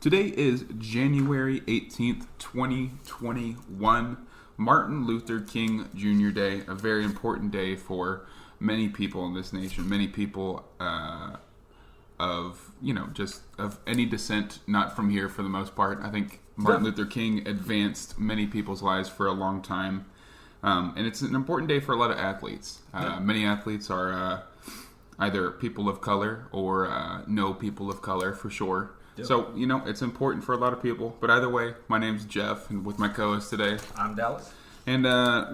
Today is January 18th, 2021, Martin Luther King Jr. Day, a very important day for many people in this nation, many people of any descent, not from here for the most part. I think Martin Luther King advanced many people's lives for a long time, and it's an important day for a lot of athletes. Many athletes are either people of color or no people of color for sure. Yep. So, it's important for a lot of people. But either way, my name's Jeff, and with my co-host today, I'm Dallas. And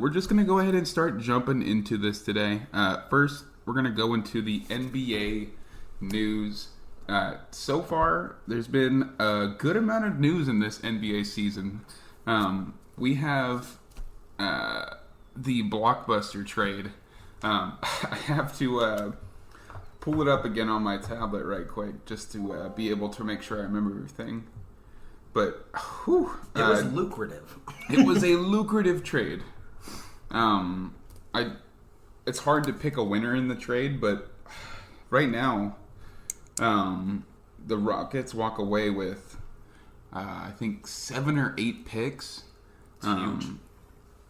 we're just going to go ahead and start jumping into this today. First, we're going to go into the NBA news. So far, there's been a good amount of news in this NBA season. We have the blockbuster trade. I have to pull it up again on my tablet right quick just to be able to make sure I remember everything. But it was lucrative. It was a lucrative trade. It's hard to pick a winner in the trade, but right now, the Rockets walk away with I think 7 or 8 picks. Huge.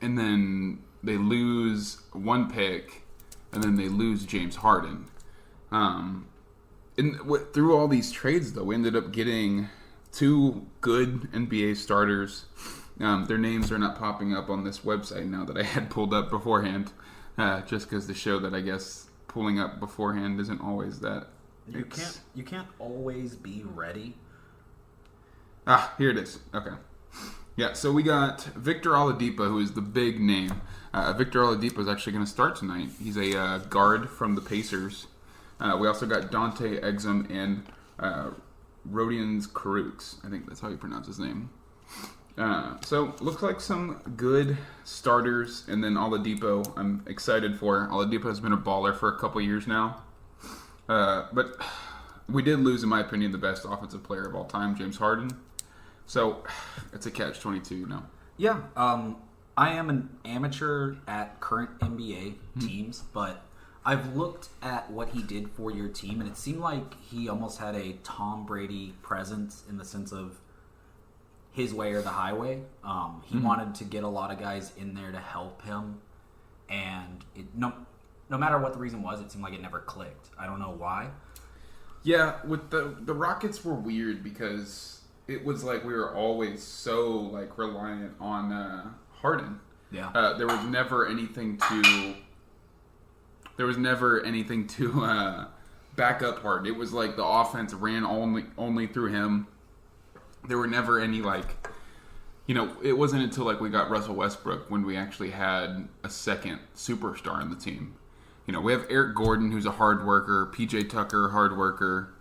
And then they lose 1 pick, and then they lose James Harden. Through all these trades, though, we ended up getting 2 good NBA starters. Their names are not popping up on this website now that I had pulled up beforehand, just because the show that I guess pulling up beforehand isn't always that. You can't always be ready. Here it is. Okay. Yeah, so we got Victor Oladipo, who is the big name. Victor Oladipo is actually going to start tonight. He's a guard from the Pacers. We also got Dante Exum and Rodions Kurucs. I think that's how you pronounce his name. So, looks like some good starters. And then Oladipo, I'm excited for. Oladipo has been a baller for a couple years now. But we did lose, in my opinion, the best offensive player of all time, James Harden. So, it's a catch-22, Yeah, I am an amateur at current NBA teams, but I've looked at what he did for your team, and it seemed like he almost had a Tom Brady presence in the sense of his way or the highway. He wanted to get a lot of guys in there to help him, and no matter what the reason was, it seemed like it never clicked. I don't know why. Yeah, with the Rockets were weird because it was like we were always so reliant on Harden. Yeah, there was never anything to back up Harden. It was like the offense ran only through him. There were never any it wasn't until we got Russell Westbrook when we actually had a second superstar in the team. We have Eric Gordon, who's a hard worker, PJ Tucker, hard worker.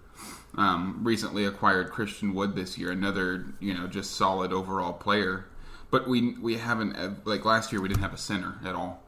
Recently acquired Christian Wood this year, another just solid overall player. But we haven't last year we didn't have a center at all.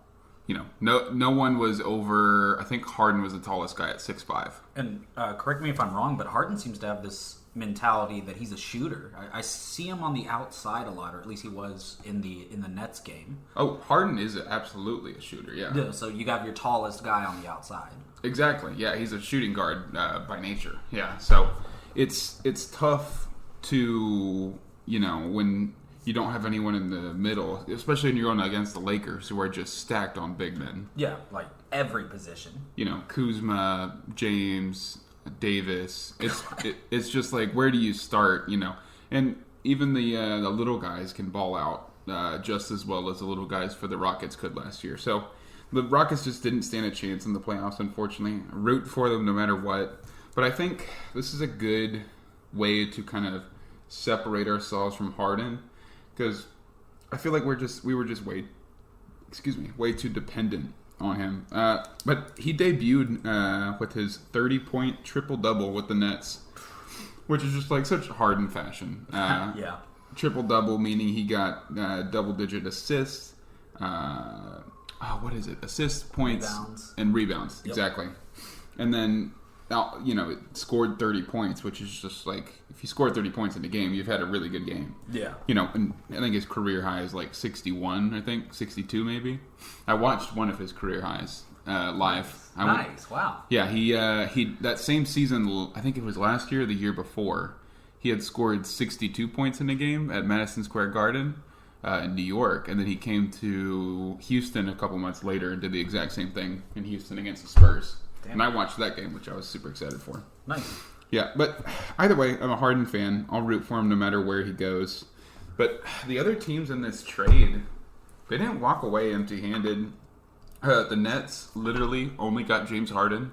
No one was over. I think Harden was the tallest guy at 6'5". And correct me if I'm wrong, but Harden seems to have this mentality that he's a shooter. I see him on the outside a lot, or at least he was in the Nets game. Oh, Harden is absolutely a shooter. Yeah. So you got your tallest guy on the outside. Exactly. Yeah, he's a shooting guard by nature. Yeah. So it's tough to when you don't have anyone in the middle, especially when you're going against the Lakers, who are just stacked on big men. Yeah, every position. Kuzma, James, Davis. It's just where do you start? And even the little guys can ball out just as well as the little guys for the Rockets could last year. So the Rockets just didn't stand a chance in the playoffs, unfortunately. I root for them no matter what. But I think this is a good way to kind of separate ourselves from Harden. Because I feel like we were just way too dependent on him. But he debuted with his 30-point triple-double with the Nets, which is just such Harden fashion. Yeah. Triple-double meaning he got double-digit assists. What is it? Assists, points, and rebounds. Yep. Exactly. And then it scored 30 points, which is just if you score 30 points in a game, you've had a really good game. Yeah. And I think his career high is 61, 62 maybe. I watched one of his career highs live. Nice. Wow. Yeah, he that same season, I think it was last year or the year before, he had scored 62 points in a game at Madison Square Garden in New York, and then he came to Houston a couple months later and did the exact same thing in Houston against the Spurs. Damn. And I watched that game, which I was super excited for. Nice. Yeah, but either way, I'm a Harden fan. I'll root for him no matter where he goes. But the other teams in this trade, they didn't walk away empty-handed. The Nets literally only got James Harden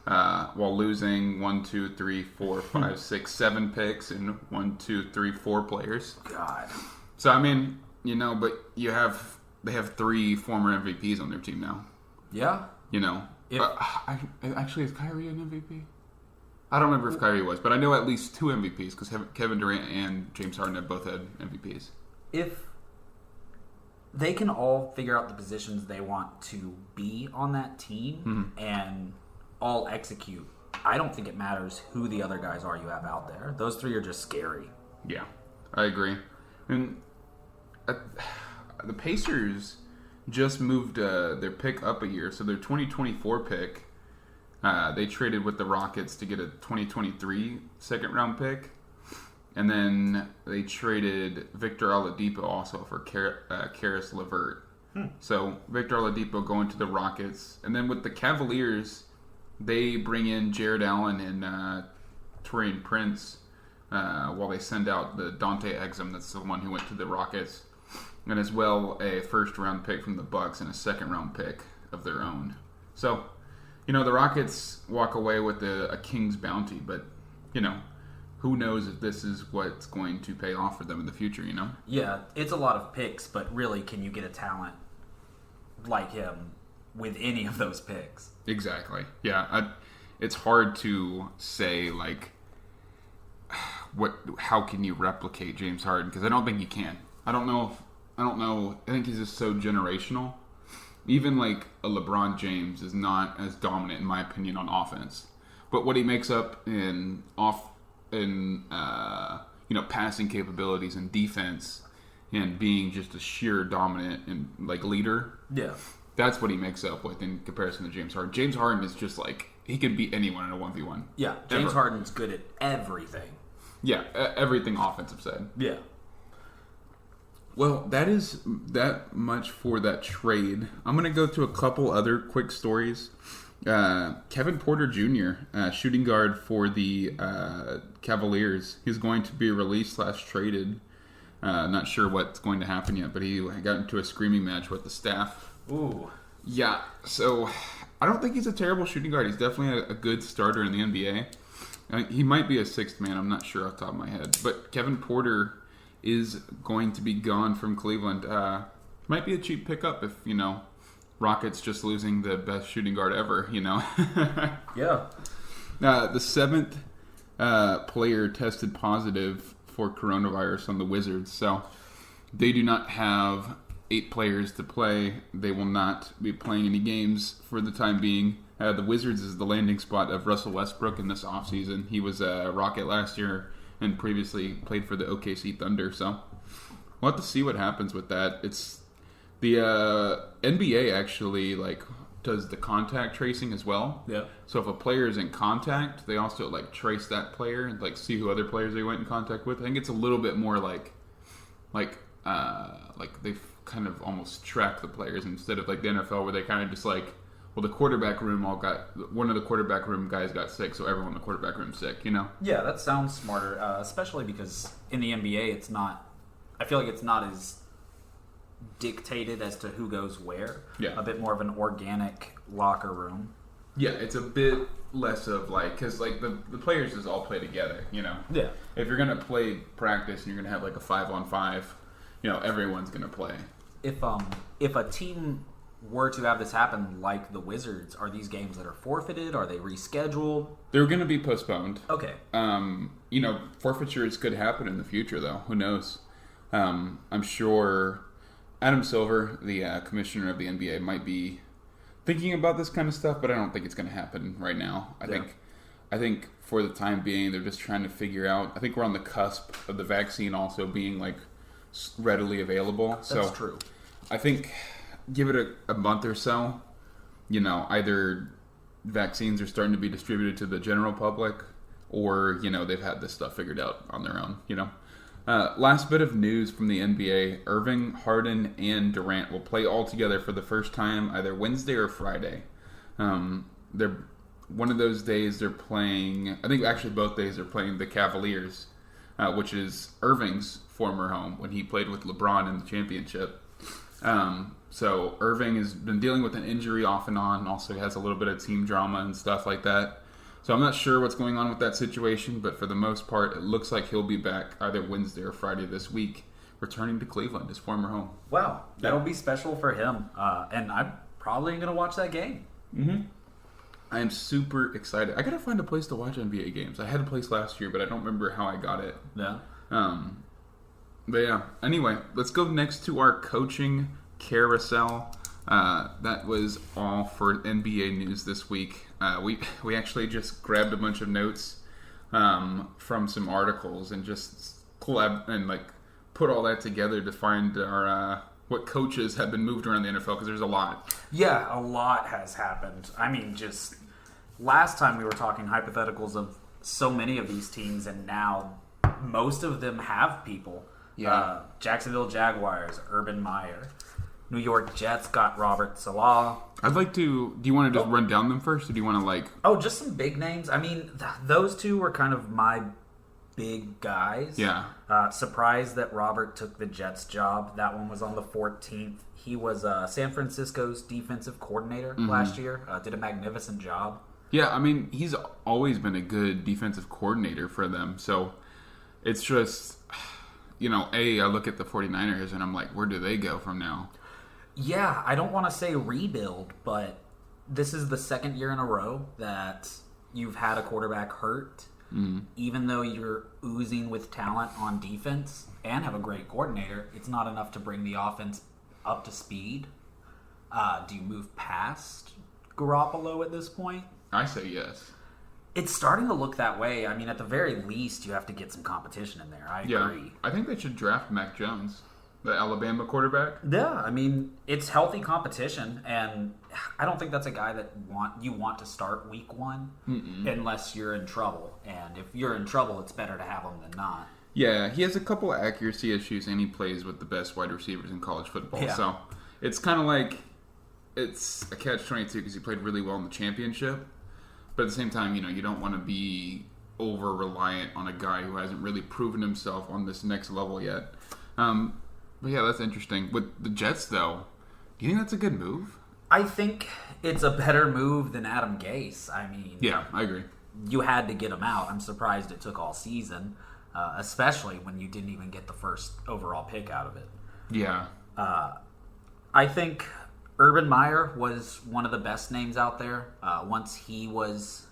while losing 7 picks and 4 players. God. So, I mean, but they have 3 former MVPs on their team now. Yeah. Actually, is Kyrie an MVP? I don't remember if Kyrie was, but I know at least 2 MVPs because Kevin Durant and James Harden have both had MVPs. If they can all figure out the positions they want to be on that team and all execute, I don't think it matters who the other guys are you have out there. Those 3 are just scary. Yeah, I agree. And the Pacers just moved their pick up a year, so their 2024 pick, they traded with the Rockets to get a 2023 second-round pick. And then they traded Victor Oladipo also for Karis LeVert. So Victor Oladipo going to the Rockets. And then with the Cavaliers, they bring in Jared Allen and Taurean Prince while they send out the Dante Exum. That's the one who went to the Rockets. And as well a first-round pick from the Bucks and a second-round pick of their own. So, the Rockets walk away with a king's bounty. But, who knows if this is what's going to pay off for them in the future, Yeah, it's a lot of picks, but really, can you get a talent like him with any of those picks? Exactly. Yeah, it's hard to say, how can you replicate James Harden? Because I don't think you can. I don't know. I think he's just so generational. Even, a LeBron James is not as dominant, in my opinion, on offense. But what he makes up in passing capabilities and defense and being just a sheer dominant and leader. Yeah. That's what he makes up with in comparison to James Harden. James Harden is just he can beat anyone in a 1v1. Yeah, James Harden's good at everything. Yeah, everything offensive side. Yeah. Well, that is that much for that trade. I'm going to go to a couple other quick stories. Kevin Porter Jr., shooting guard for the Cavaliers. He's going to be released/traded. Not sure what's going to happen yet, but he got into a screaming match with the staff. Ooh. Yeah, so I don't think he's a terrible shooting guard. He's definitely a good starter in the NBA. He might be a sixth man. I'm not sure off the top of my head. But Kevin Porter is going to be gone from Cleveland. Might be a cheap pickup if, Rockets just losing the best shooting guard ever, Yeah. The 7th player tested positive for coronavirus on the Wizards. So they do not have 8 players to play. They will not be playing any games for the time being. The Wizards is the landing spot of Russell Westbrook in this offseason. He was a Rocket last year and previously played for the OKC Thunder. So we'll have to see what happens with that. It's the NBA actually does the contact tracing as well. Yeah. So if a player is in contact, they also trace that player and see who other players they went in contact with. I think it's a little bit more like they've kind of almost track the players instead of the NFL where they kind of just the quarterback room one of the quarterback room guys got sick, so everyone in the quarterback room's sick, Yeah, that sounds smarter, especially because in the NBA I feel like it's not as dictated as to who goes where. Yeah. A bit more of an organic locker room. Yeah, it's a bit less of because the players just all play together, Yeah. If you're gonna play practice and you're gonna have a 5-on-5, everyone's gonna play. If a team were to have this happen like the Wizards, are these games that are forfeited? Are they rescheduled? They're gonna be postponed. Okay. Forfeitures could happen in the future though. Who knows? I'm sure Adam Silver, the commissioner of the NBA, might be thinking about this kind of stuff, but I don't think it's going to happen right now. I think for the time being, they're just trying to figure out. I think we're on the cusp of the vaccine also being readily available. That's true. I think give it a month or so. Either vaccines are starting to be distributed to the general public, or, they've had this stuff figured out on their own, Last bit of news from the NBA. Irving, Harden, and Durant will play all together for the first time either Wednesday or Friday. They're one of those days they're playing, I think actually both days they're playing the Cavaliers, which is Irving's former home when he played with LeBron in the championship. So Irving has been dealing with an injury off and on. Also has a little bit of team drama and stuff like that. So I'm not sure what's going on with that situation, but for the most part, it looks like he'll be back either Wednesday or Friday this week, returning to Cleveland, his former home. Wow, that'll be special for him. And I'm probably going to watch that game. Mm-hmm. I am super excited. I got to find a place to watch NBA games. I had a place last year, but I don't remember how I got it. Yeah. But yeah, anyway, let's go next to our coaching carousel. That was all for NBA news this week. We actually just grabbed a bunch of notes from some articles and just collab and put all that together to find our what coaches have been moved around the NFL, because there's a lot. Yeah, a lot has happened. I mean, just last time we were talking hypotheticals of so many of these teams, and now most of them have people. Yeah. Jacksonville Jaguars, Urban Meyer. New York Jets got Robert Salah. I'd like to... Do you want to just run down them first, or do you want to Oh, just some big names. I mean, those two were kind of my big guys. Yeah. Surprised that Robert took the Jets job. That one was on the 14th. He was San Francisco's defensive coordinator last year. Did a magnificent job. Yeah, I mean, he's always been a good defensive coordinator for them. So it's just, I look at the 49ers and I'm like, where do they go from now? Yeah, I don't want to say rebuild, but this is the second year in a row that you've had a quarterback hurt. Mm-hmm. Even though you're oozing with talent on defense and have a great coordinator, it's not enough to bring the offense up to speed. Do you move past Garoppolo at this point? I say yes. It's starting to look that way. I mean, at the very least, you have to get some competition in there. I agree. I think they should draft Mac Jones, the Alabama quarterback. Yeah, I mean, it's healthy competition, and I don't think that's a guy that you want to start week one unless you're in trouble. And if you're in trouble, it's better to have him than not. Yeah, he has a couple of accuracy issues, and he plays with the best wide receivers in college football. Yeah. So it's kind of like it's a catch-22 because he played really well in the championship. But at the same time, you don't want to be over-reliant on a guy who hasn't really proven himself on this next level yet. But yeah, that's interesting. With the Jets, though, do you think that's a good move? I think it's a better move than Adam Gase. I mean... Yeah, I agree. You had to get him out. I'm surprised it took all season, especially when you didn't even get the first overall pick out of it. Yeah. I think Urban Meyer was one of the best names out there. Once he was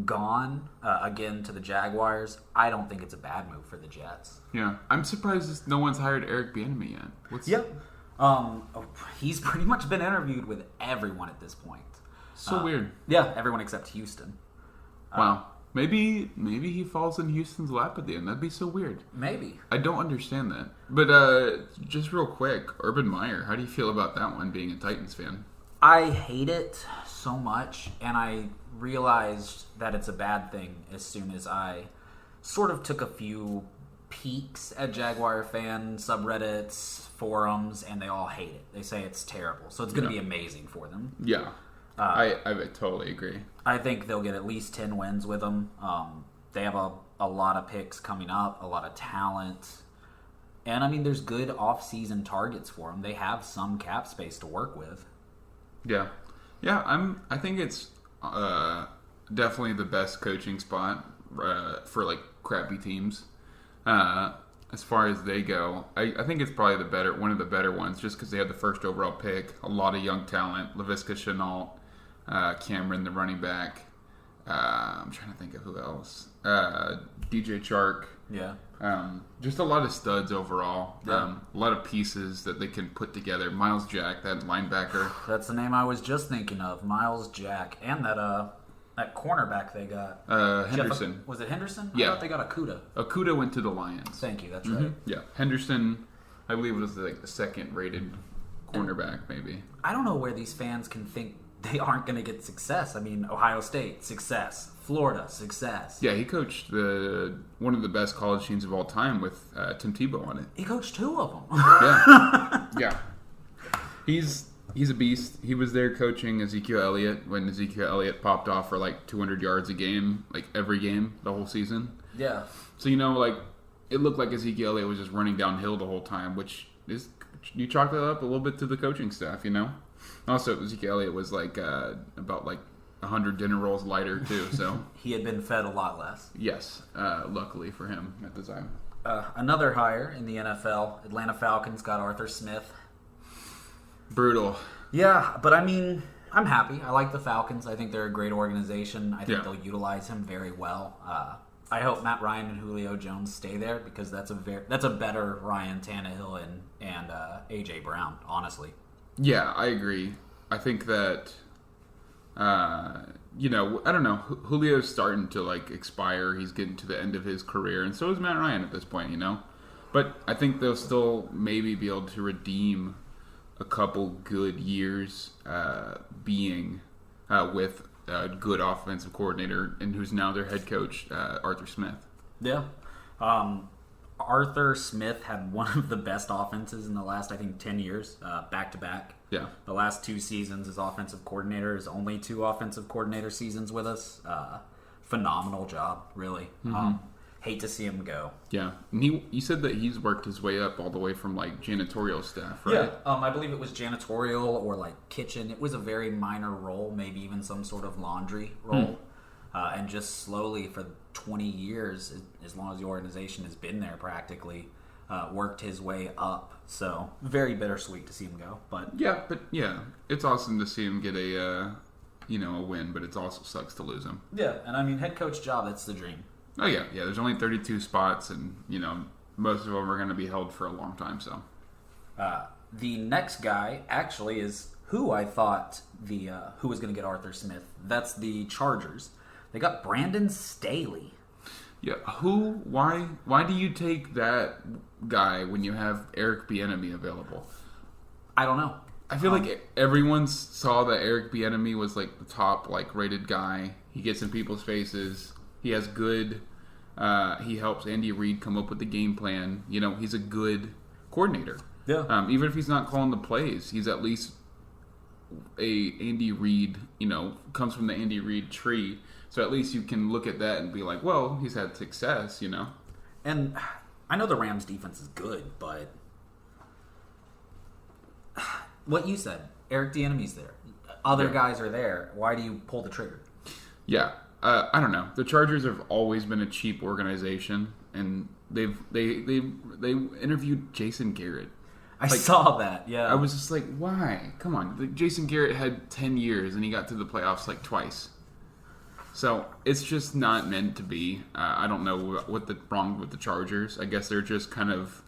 gone again to the Jaguars, I don't think it's a bad move for the Jets. Yeah, I'm surprised no one's hired Eric Bieniemy yet. He's pretty much been interviewed with everyone at this point. So weird. Yeah, everyone except Houston. Wow. Maybe he falls in Houston's lap at the end. That'd be so weird. Maybe. I don't understand that. But just real quick, Urban Meyer, how do you feel about that one, being a Titans fan? I hate it so much, and I realized that it's a bad thing as soon as I sort of took a few peeks at Jaguar fan subreddits, forums, and they all hate it. They say it's terrible. So it's going to be amazing for them. Yeah. I totally agree. I think they'll get at least 10 wins with them. They have a lot of picks coming up, a lot of talent. And, I mean, there's good off-season targets for them. They have some cap space to work with. Yeah. Yeah, I think it's definitely the best coaching spot for, crappy teams. As far as they go, I think it's probably one of the better ones, just because they had the first overall pick, a lot of young talent, Laviska Shenault, Cameron, the running back. I'm trying to think of who else. DJ Chark. Yeah. Just a lot of studs overall. Yeah. A lot of pieces that they can put together. Miles Jack, that linebacker. That's the name I was just thinking of. Miles Jack. And that cornerback they got. Henderson. Was it Henderson? Yeah. I thought they got Akuda. Akuda went to the Lions. Thank you. That's right. Yeah. Henderson, I believe, was the second rated cornerback, maybe. I don't know where these fans can think they aren't going to get success. I mean, Ohio State, success. Florida, success. Yeah, he coached one of the best college teams of all time with Tim Tebow on it. He coached 2 of them. Yeah. Yeah. He's a beast. He was there coaching Ezekiel Elliott when Ezekiel Elliott popped off for like 200 yards a game, like every game, the whole season. Yeah. So, like, it looked like Ezekiel Elliott was just running downhill the whole time, which is, you chalk that up a little bit to the coaching staff, Also, Ezekiel Elliott was like about like 100 dinner rolls lighter too, so. He had been fed a lot less. Yes, luckily for him at the time. Another hire in the NFL, Atlanta Falcons got Arthur Smith. Brutal. Yeah, but I mean, I'm happy. I like the Falcons. I think they're a great organization. I think they'll utilize him very well. I hope Matt Ryan and Julio Jones stay there because that's a better Ryan Tannehill and AJ Brown, honestly. Yeah, I agree. I think that I don't know. Julio's starting to like expire. He's getting to the end of his career, and so is Matt Ryan at this point. But I think they'll still maybe be able to redeem a couple good years being with a good offensive coordinator and who's now their head coach, Arthur Smith. Yeah. Arthur Smith had one of the best offenses in the last, I think, 10 years, back-to-back. Yeah. The last 2 seasons as offensive coordinator, his only 2 offensive coordinator seasons with us. Phenomenal job, really. Mm-hmm. Hate to see him go. Yeah. And you said that he's worked his way up all the way from, like, janitorial staff, right? Yeah. I believe it was janitorial or, like, kitchen. It was a very minor role, maybe even some sort of laundry role. And just slowly for 20 years, as long as the organization has been there practically, worked his way up. So very bittersweet to see him go. But yeah, it's awesome to see him get a win, but it also sucks to lose him. Yeah, and I mean, head coach job, that's the dream. Oh yeah. There's only 32 spots, and most of them are going to be held for a long time. So the next guy actually is who I thought who was going to get Arthur Smith. That's the Chargers. They got Brandon Staley. Yeah, why do you take that guy when you have Eric Bieniemy available? I don't know. I feel like everyone saw that Eric Bieniemy was like the top rated guy. He gets in people's faces. He has good. He helps Andy Reid come up with the game plan. He's a good coordinator. Yeah. Even if he's not calling the plays, he's at least a Andy Reid. Comes from the Andy Reid tree. So at least you can look at that and be like, well, he's had success, And I know the Rams' defense is good, but what you said, Eric Bieniemy's there. Other guys are there. Why do you pull the trigger? Yeah, I don't know. The Chargers have always been a cheap organization, and they interviewed Jason Garrett. I saw that. Yeah, I was just like, why? Come on, Jason Garrett had 10 years, and he got to the playoffs twice. So it's just not meant to be. I don't know what's wrong with the Chargers. I guess they're just kind of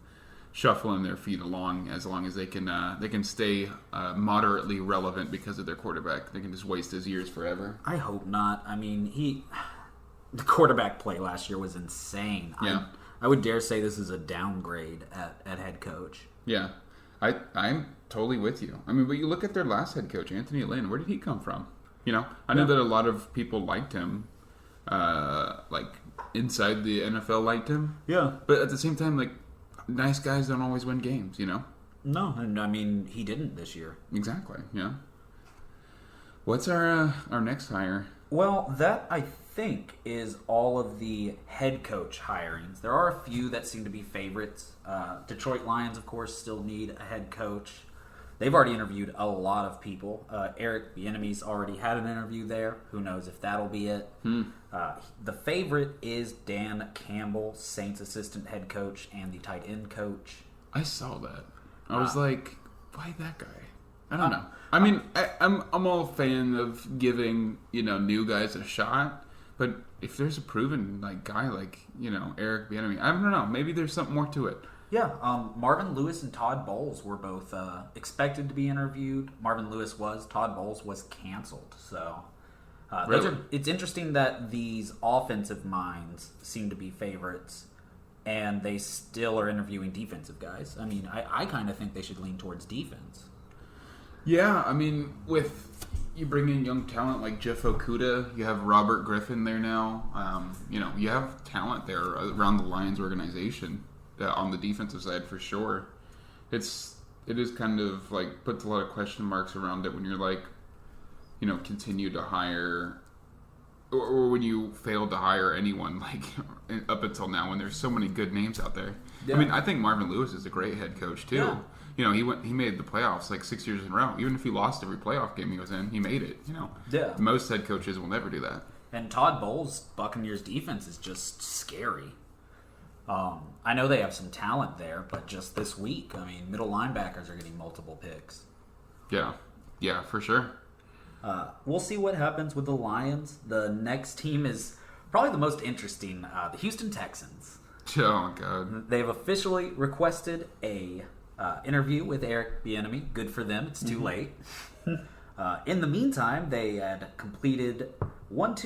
shuffling their feet along as long as they can stay moderately relevant because of their quarterback. They can just waste his years forever. I hope not. I mean, the quarterback play last year was insane. Yeah. I would dare say this is a downgrade at head coach. Yeah, I'm totally with you. I mean, but you look at their last head coach, Anthony Lynn. Where did he come from? I know that a lot of people liked him, inside the NFL liked him. Yeah. But at the same time, nice guys don't always win games, No, and I mean, he didn't this year. Exactly, yeah. What's our next hire? Well, that, I think, is all of the head coach hirings. There are a few that seem to be favorites. Detroit Lions, of course, still need a head coach. They've already interviewed a lot of people. Eric Bieniemy's already had an interview there. Who knows if that'll be it. The favorite is Dan Campbell, Saints assistant head coach and the tight end coach. I saw that. I was like, why that guy? I don't know. I mean, I'm all a fan of giving new guys a shot, but if there's a proven guy like Eric Bieniemy, I don't know. Maybe there's something more to it. Yeah, Marvin Lewis and Todd Bowles were both expected to be interviewed. Marvin Lewis was. Todd Bowles was canceled. So really? It's interesting that these offensive minds seem to be favorites, and they still are interviewing defensive guys. I mean, I kind of think they should lean towards defense. Yeah, I mean, with you bring in young talent like Jeff Okuda, you have Robert Griffin there now. You have talent there around the Lions organization on the defensive side for sure. It is kind of like puts a lot of question marks around it when you're like, continue to hire, or when you fail to hire anyone like up until now when there's so many good names out there. Yeah. I mean, I think Marvin Lewis is a great head coach too. Yeah. He made the playoffs like 6 years in a row. Even if he lost every playoff game he was in, he made it. Yeah. Most head coaches will never do that. And Todd Bowles' Buccaneers defense is just scary. I know they have some talent there, but just this week, I mean, middle linebackers are getting multiple picks. Yeah, for sure. We'll see what happens with the Lions. The next team is probably the most interesting, the Houston Texans. Oh, God. They've officially requested a interview with Eric Bieniemy. Good for them. It's too late. In the meantime, they had completed 5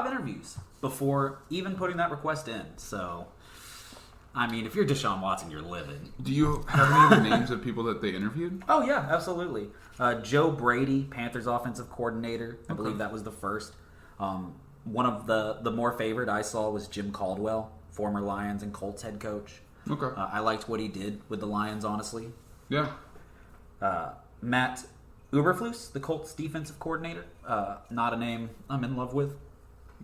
interviews before even putting that request in. So, I mean, if you're Deshaun Watson, you're livid. Do you have any of the names of people that they interviewed? Oh, yeah, absolutely. Joe Brady, Panthers offensive coordinator. I believe that was the first. One of the more favored I saw was Jim Caldwell, former Lions and Colts head coach. Okay. I liked what he did with the Lions, honestly. Yeah. Matt Eberflus, the Colts defensive coordinator. Not a name I'm in love with.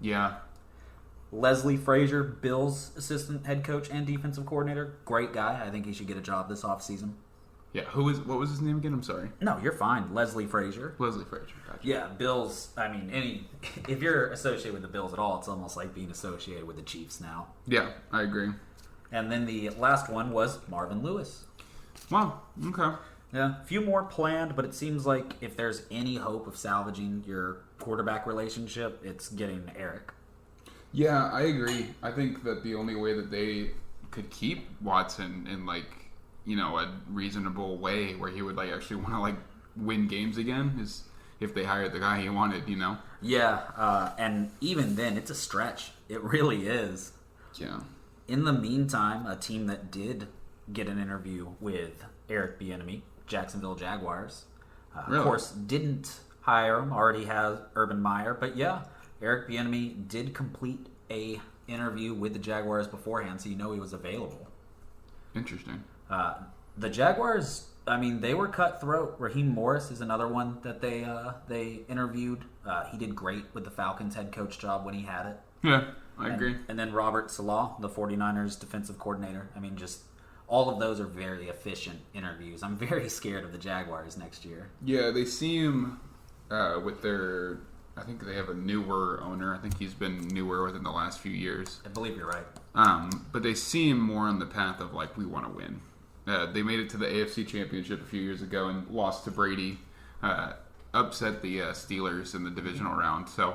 Yeah. Leslie Frazier, Bills assistant head coach and defensive coordinator. Great guy. I think he should get a job this offseason. Yeah. What was his name again? I'm sorry. No, you're fine. Leslie Frazier. Leslie Frazier. Gotcha. Yeah, Bills. I mean, if you're associated with the Bills at all, it's almost like being associated with the Chiefs now. Yeah, I agree. And then the last one was Marvin Lewis. Wow. Okay. Yeah, a few more planned, but it seems like if there's any hope of salvaging your quarterback relationship, it's getting Eric. Yeah, I agree. I think that the only way that they could keep Watson in a reasonable way where he would actually want to win games again is if they hired the guy he wanted. Yeah, and even then, it's a stretch. It really is. Yeah. In the meantime, a team that did get an interview with Eric Bieniemy, Jacksonville Jaguars, really? Of course, didn't hire him. Already has Urban Meyer, but yeah. Eric Bieniemy did complete a interview with the Jaguars beforehand, so he was available. Interesting. The Jaguars, I mean, they were cutthroat. Raheem Morris is another one that they interviewed. He did great with the Falcons head coach job when he had it. Yeah, I agree. And then Robert Salah, the 49ers defensive coordinator. I mean, just all of those are very efficient interviews. I'm very scared of the Jaguars next year. Yeah, they seem with their... I think they have a newer owner. I think he's been newer within the last few years. I believe you're right. But they seem more on the path of we want to win. They made it to the AFC Championship a few years ago and lost to Brady. Upset the Steelers in the divisional round. So,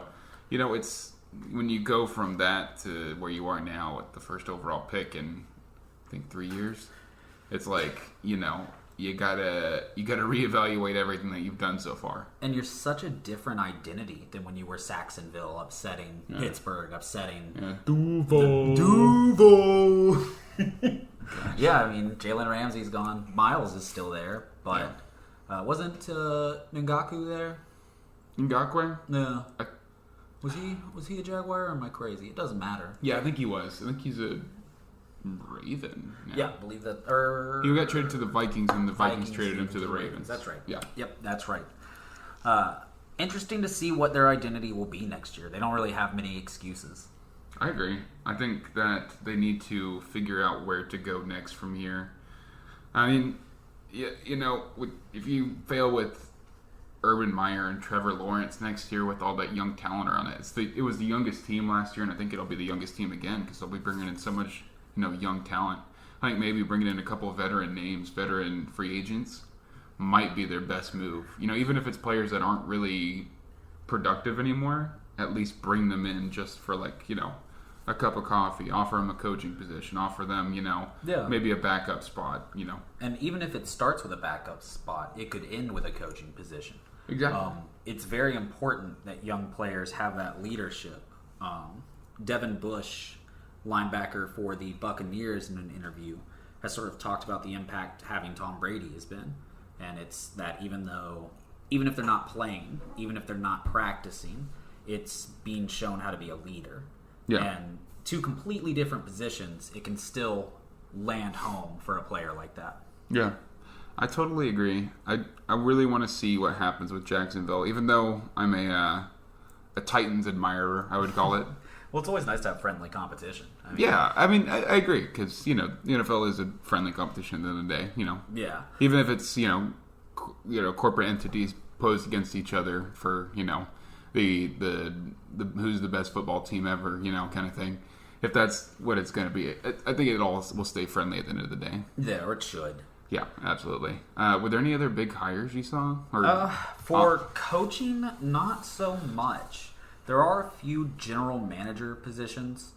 it's when you go from that to where you are now with the first overall pick in, I think, 3 years. It's you gotta reevaluate everything that you've done so far. And you're such a different identity than when you were Saxonville, upsetting Pittsburgh, upsetting Duval. Yeah, I mean, Jalen Ramsey's gone. Miles is still there, but wasn't Ngakoue there? Ngakoue? No. Was he a Jaguar or am I crazy? It doesn't matter. Yeah, I think he was. I think he's a Raven. Yeah, I believe that. He got traded to the Vikings, and the Vikings traded him to the Ravens. That's right. Yeah. Yep, that's right. Interesting to see what their identity will be next year. They don't really have many excuses. I agree. I think that they need to figure out where to go next from here. I mean, if you fail with Urban Meyer and Trevor Lawrence next year with all that young talent around it, it was the youngest team last year, and I think it'll be the youngest team again because they'll be bringing in so much young talent. I think maybe bringing in a couple of veteran names, veteran free agents, might be their best move. Even if it's players that aren't really productive anymore, at least bring them in just for a cup of coffee, offer them a coaching position, offer them, maybe a backup spot, And even if it starts with a backup spot, it could end with a coaching position. Exactly. It's very important that young players have that leadership. Devin Bush, linebacker for the Buccaneers, in an interview, has sort of talked about the impact having Tom Brady has been. And it's that even if they're not playing, even if they're not practicing, it's being shown how to be a leader. Yeah. And two completely different positions, it can still land home for a player like that. Yeah. I totally agree. I really want to see what happens with Jacksonville, even though I'm a Titans admirer, I would call it. Well, it's always nice to have friendly competition. I agree, because, the NFL is a friendly competition at the end of the day, Yeah. Even if it's, corporate entities posed against each other for, the who's the best football team ever, kind of thing. If that's what it's going to be, I think it all will stay friendly at the end of the day. Yeah, or it should. Yeah, absolutely. Were there any other big hires you saw? For coaching, not so much. There are a few general manager positions.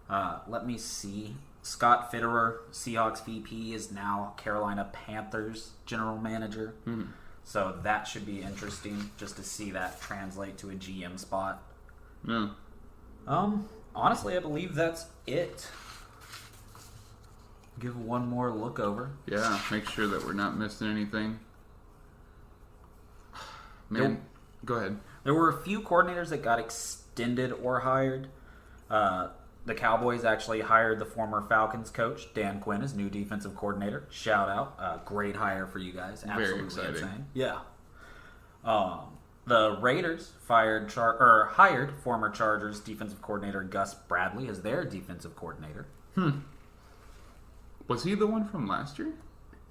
Let me see. Scott Fitterer, Seahawks VP, is now Carolina Panthers general manager. Mm-hmm. So that should be interesting just to see that translate to a GM spot. Yeah. Honestly, I believe that's it. Give one more look over. Yeah, make sure that we're not missing anything. Man, go ahead. There were a few coordinators that got extended or hired. The Cowboys actually hired the former Falcons coach, Dan Quinn, as new defensive coordinator. Shout out. Great hire for you guys. Absolutely very exciting. Insane. Yeah. The Raiders hired former Chargers defensive coordinator Gus Bradley as their defensive coordinator. Was he the one from last year?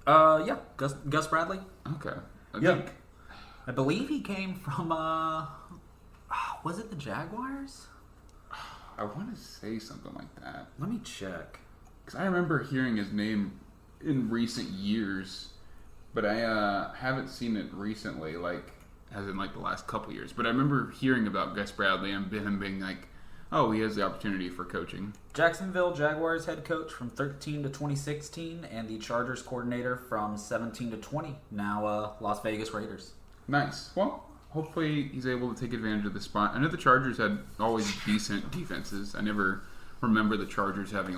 Yeah, Gus Bradley. Okay. I believe he came from, was it the Jaguars? I want to say something like that. Let me check. Because I remember hearing his name in recent years, but I haven't seen it recently, as in the last couple years. But I remember hearing about Gus Bradley and him being like, oh, he has the opportunity for coaching. Jacksonville Jaguars head coach from 13 to 2016, and the Chargers coordinator from 17 to 20. Now Las Vegas Raiders. Nice. Well, hopefully he's able to take advantage of the spot. I know the Chargers had always decent defenses. I never remember the Chargers having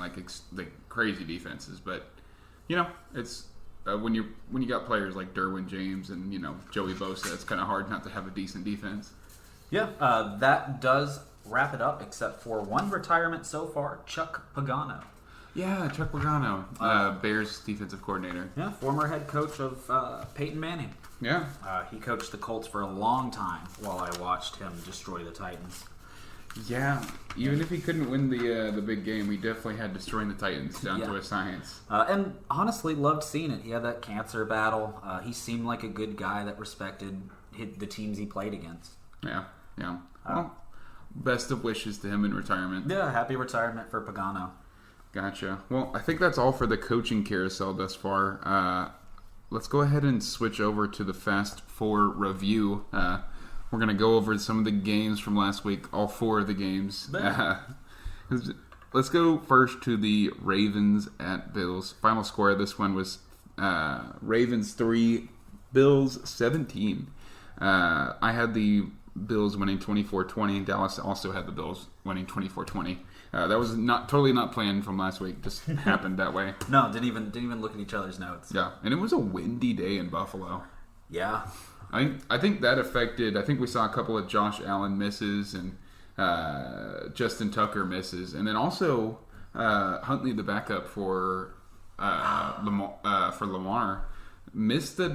crazy defenses, but it's when you got players like Derwin James and Joey Bosa, it's kind of hard not to have a decent defense. Yeah, that does wrap it up, except for one retirement so far, Chuck Pagano. Yeah, Chuck Pagano, Bears defensive coordinator. Yeah, former head coach of Peyton Manning. Yeah. He coached the Colts for a long time while I watched him destroy the Titans. Yeah, even if he couldn't win the big game, he definitely had destroying the Titans down to a science. And honestly, loved seeing it. He had that cancer battle. He seemed like a good guy that respected the teams he played against. Yeah. Well, best of wishes to him in retirement. Yeah, happy retirement for Pagano. Gotcha. Well, I think that's all for the coaching carousel thus far. Let's go ahead and switch over to the Fast Four review. We're going to go over some of the games from last week, all four of the games. Let's go first to the Ravens at Bills. Final score of this one was Ravens 3, Bills 17. I had the Bills winning 24-20. Dallas also had the Bills winning 24-20. That was totally not planned from last week. Just happened that way. No, didn't even look at each other's notes. Yeah, and it was a windy day in Buffalo. Yeah. I think that affected. I think we saw a couple of Josh Allen misses and Justin Tucker misses, and then also Huntley, the backup for Lamar, missed a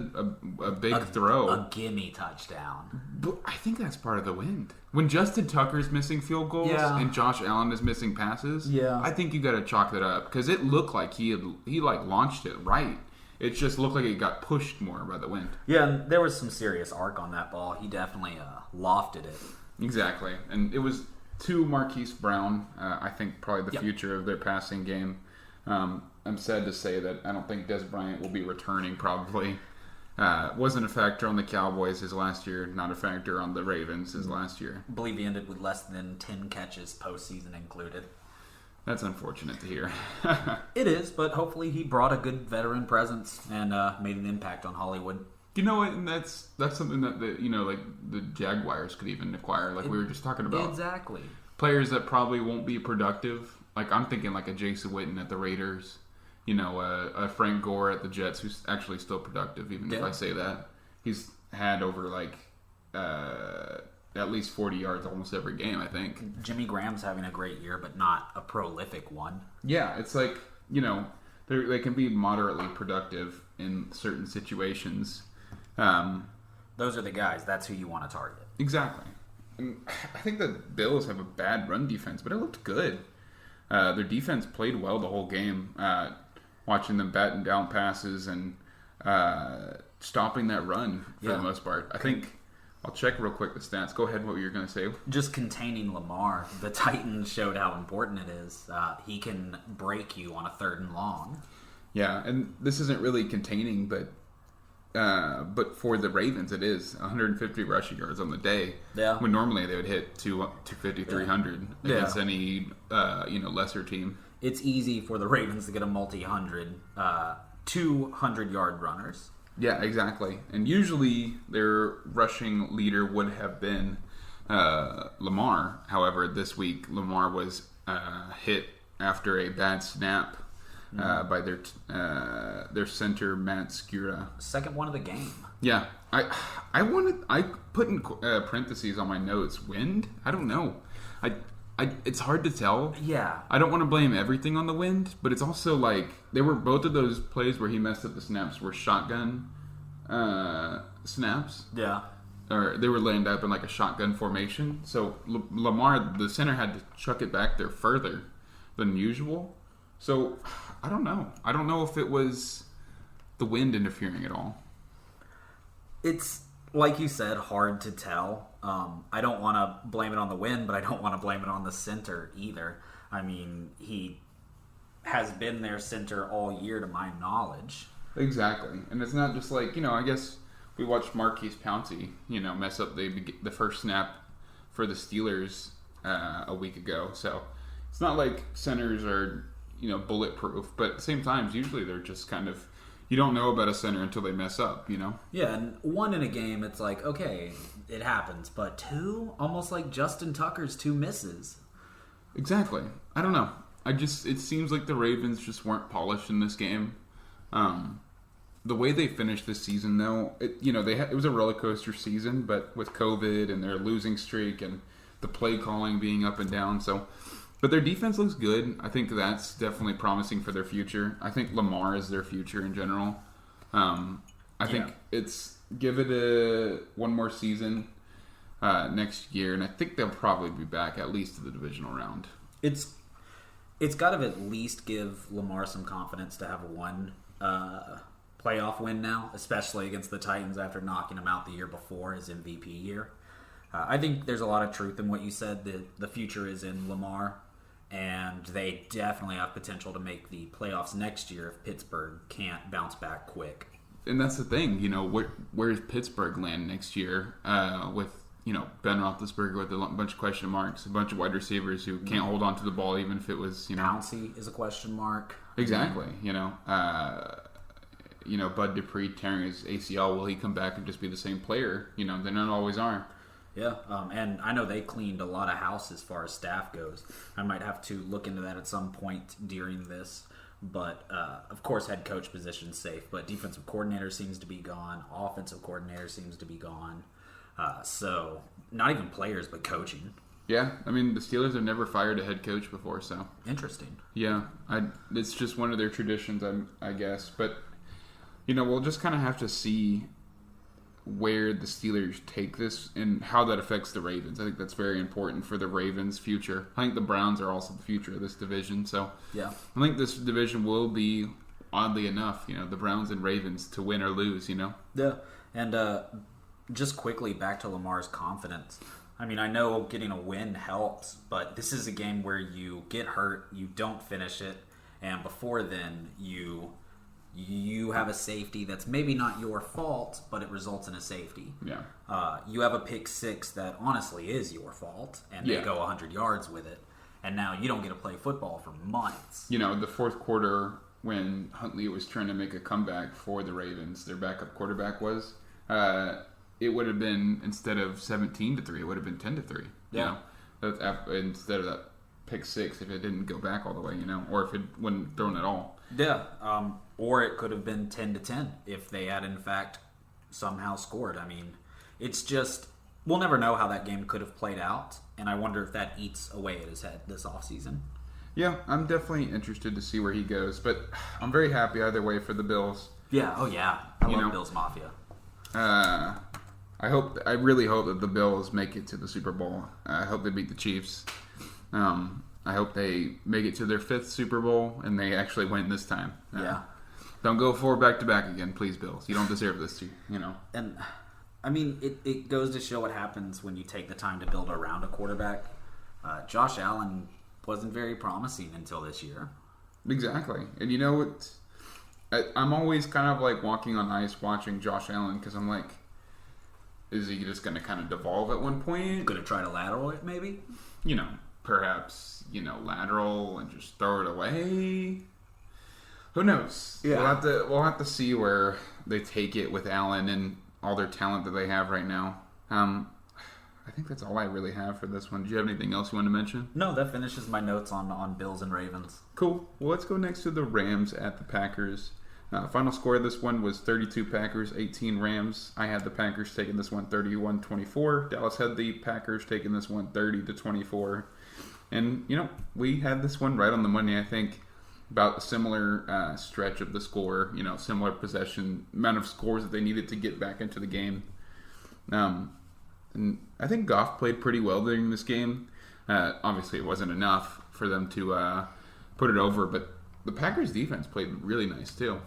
big throw, a gimme touchdown. But I think that's part of the wind. When Justin Tucker's missing field goals and Josh Allen is missing passes, I think you got to chalk that up because it looked like he launched it right. It just looked like it got pushed more by the wind. Yeah, and there was some serious arc on that ball. He definitely lofted it. Exactly, and it was to Marquise Brown. I think probably the future of their passing game. I'm sad to say that I don't think Des Bryant will be returning probably. Wasn't a factor on the Cowboys his last year, not a factor on the Ravens his last year. I believe he ended with less than 10 catches postseason included. That's unfortunate to hear. It is, but hopefully he brought a good veteran presence and made an impact on Hollywood. You know what? And that's something that the Jaguars could even acquire, we were just talking about. Exactly. Players that probably won't be productive. I'm thinking a Jason Witten at the Raiders. a Frank Gore at the Jets who's actually still productive, even if I say that. He's had over at least 40 yards almost every game, I think. Jimmy Graham's having a great year, but not a prolific one. Yeah, it's like, they can be moderately productive in certain situations. Those are the guys. That's who you want to target. Exactly. And I think the Bills have a bad run defense, but it looked good. Their defense played well the whole game. Watching them batten down passes and stopping that run for the most part. I think I'll check real quick the stats. Go ahead, what were you going to say? Just containing Lamar, the Titans showed how important it is. He can break you on a 3rd and long. Yeah, and this isn't really containing, but for the Ravens, it is 150 rushing yards on the day. Yeah. When normally they would hit 250, 300 against any lesser team. It's easy for the Ravens to get a multi-hundred, 200-yard runners. Yeah, exactly. And usually their rushing leader would have been Lamar. However, this week Lamar was hit after a bad snap by their center Matt Skura. Second one of the game. Yeah, I put in parentheses on my notes. Wind? I don't know. It's hard to tell. Yeah. I don't want to blame everything on the wind, but it's also like they were both of those plays where he messed up the snaps were shotgun snaps. Yeah. Or they were lined up in like a shotgun formation. So Lamar, the center, had to chuck it back there further than usual. So I don't know. I don't know if it was the wind interfering at all. It's, like you said, hard to tell. I don't want to blame it on the wind, but I don't want to blame it on the center either. I mean, he has been their center all year to my knowledge. Exactly. And it's not just like, I guess we watched Marquise Pouncey, mess up the first snap for the Steelers a week ago. So it's not like centers are, bulletproof. But at the same time, usually they're just kind of, you don't know about a center until they mess up, Yeah, and one in a game, it's like, okay, it happens. But two, almost like Justin Tucker's 2 misses. Exactly. I don't know. It seems like the Ravens just weren't polished in this game. The way they finished this season, though, it was a roller coaster season, but with COVID and their losing streak and the play calling being up and down, but their defense looks good. I think that's definitely promising for their future. I think Lamar is their future in general. I think it's give it one more season next year, and I think they'll probably be back at least to the divisional round. It's got to at least give Lamar some confidence to have one playoff win now, especially against the Titans after knocking him out the year before his MVP year. I think there's a lot of truth in what you said. The future is in Lamar, and they definitely have potential to make the playoffs next year if Pittsburgh can't bounce back quick. And that's the thing, where does Pittsburgh land next year with Ben Roethlisberger with a bunch of question marks, a bunch of wide receivers who can't hold on to the ball even if it was, Pouncey is a question mark. Exactly, Bud Dupree tearing his ACL, will he come back and just be the same player? They not always are. Yeah, and I know they cleaned a lot of house as far as staff goes. I might have to look into that at some point during this. But, of course, head coach position's safe. But defensive coordinator seems to be gone. Offensive coordinator seems to be gone. So, not even players, but coaching. Yeah, I mean, the Steelers have never fired a head coach before, so. Interesting. Yeah, it's just one of their traditions, I guess. But, we'll just kind of have to see where the Steelers take this and how that affects the Ravens. I think that's very important for the Ravens' future. I think the Browns are also the future of this division. So yeah, I think this division will be, oddly enough, the Browns and Ravens to win or lose, Yeah, and just quickly back to Lamar's confidence. I mean, I know getting a win helps, but this is a game where you get hurt, you don't finish it, and before then you have a safety that's maybe not your fault, but it results in a safety. Yeah. You have a pick six that honestly is your fault, and they go 100 yards with it, and now you don't get to play football for months. The fourth quarter when Huntley was trying to make a comeback for the Ravens, their backup quarterback was, it would have been, instead of 17-3, it would have been 10-3. Yeah. Instead of that pick six if it didn't go back all the way, or if it wasn't thrown at all. Yeah, or it could have been 10-10 if they had in fact somehow scored. I mean, it's just we'll never know how that game could have played out, and I wonder if that eats away at his head this offseason. Yeah, I'm definitely interested to see where he goes, but I'm very happy either way for the Bills. Yeah, oh yeah, I love Bills Mafia. I really hope that the Bills make it to the Super Bowl. I hope they beat the Chiefs. I hope they make it to their 5th Super Bowl and they actually win this time. Yeah. Don't go 4 back-to-back again, please, Bills. You don't deserve this, And, I mean, it goes to show what happens when you take the time to build around a quarterback. Josh Allen wasn't very promising until this year. Exactly. And you know what? I'm always kind of like walking on ice watching Josh Allen because I'm like, is he just going to kind of devolve at one point? Going to try to lateral it, maybe? Perhaps, lateral and just throw it away. Who knows? Yeah. We'll have to see where they take it with Allen and all their talent that they have right now. I think that's all I really have for this one. Do you have anything else you want to mention? No, that finishes my notes on Bills and Ravens. Cool. Well, let's go next to the Rams at the Packers. Final score of this one was 32 Packers, 18 Rams. I had the Packers taking this one 31-24. Dallas had the Packers taking this one 30-24. And, we had this one right on the money, I think. About a similar stretch of the score, similar possession, amount of scores that they needed to get back into the game. And I think Goff played pretty well during this game. Obviously, it wasn't enough for them to put it over, but the Packers' defense played really nice, too.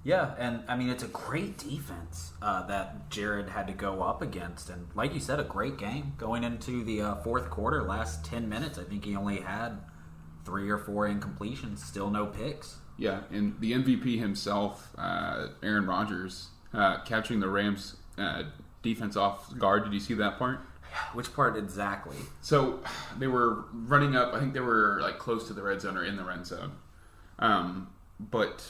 Yeah, and I mean, it's a great defense that Jared had to go up against. And like you said, a great game. Going into the fourth quarter, last 10 minutes, I think he only had 3 or 4 incompletions, still no picks. Yeah, and the MVP himself, Aaron Rodgers, catching the Rams' defense off guard. Did you see that part? Which part exactly? So they were running up. I think they were like close to the red zone or in the red zone. But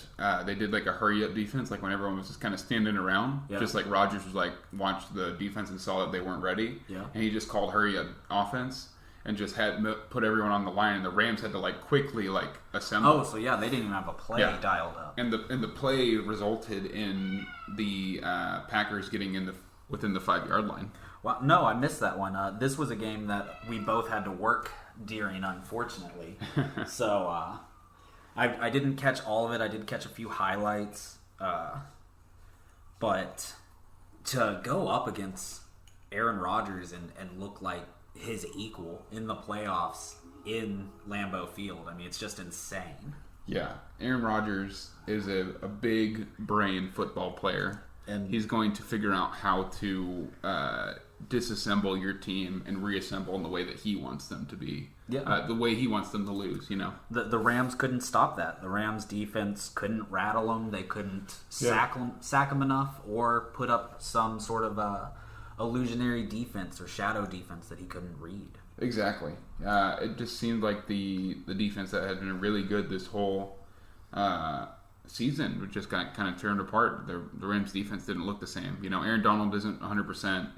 they did like a hurry up defense, like when everyone was just kind of standing around. Yeah. Just like Rodgers was like watched the defense and saw that they weren't ready. Yeah. And he just called hurry up offense and just had put everyone on the line, and the Rams had to like quickly like assemble. Oh, so yeah, they didn't even have a play dialed up. And the play resulted in the Packers getting within the 5-yard line. Well, no, I missed that one. This was a game that we both had to work during, unfortunately. So I didn't catch all of it. I did catch a few highlights. But to go up against Aaron Rodgers and look like his equal in the playoffs in Lambeau Field, I mean, it's just insane. Yeah, Aaron Rodgers is a big brain football player. And he's going to figure out how to disassemble your team and reassemble in the way that he wants them to be. Yeah. The way he wants them to lose, The Rams couldn't stop that. The Rams defense couldn't rattle them. They couldn't sack them enough or put up some sort of illusionary defense or shadow defense that he couldn't read. Exactly. It just seemed like the defense that had been really good this whole season which just got kind of turned apart. The Rams defense didn't look the same. Aaron Donald isn't 100%.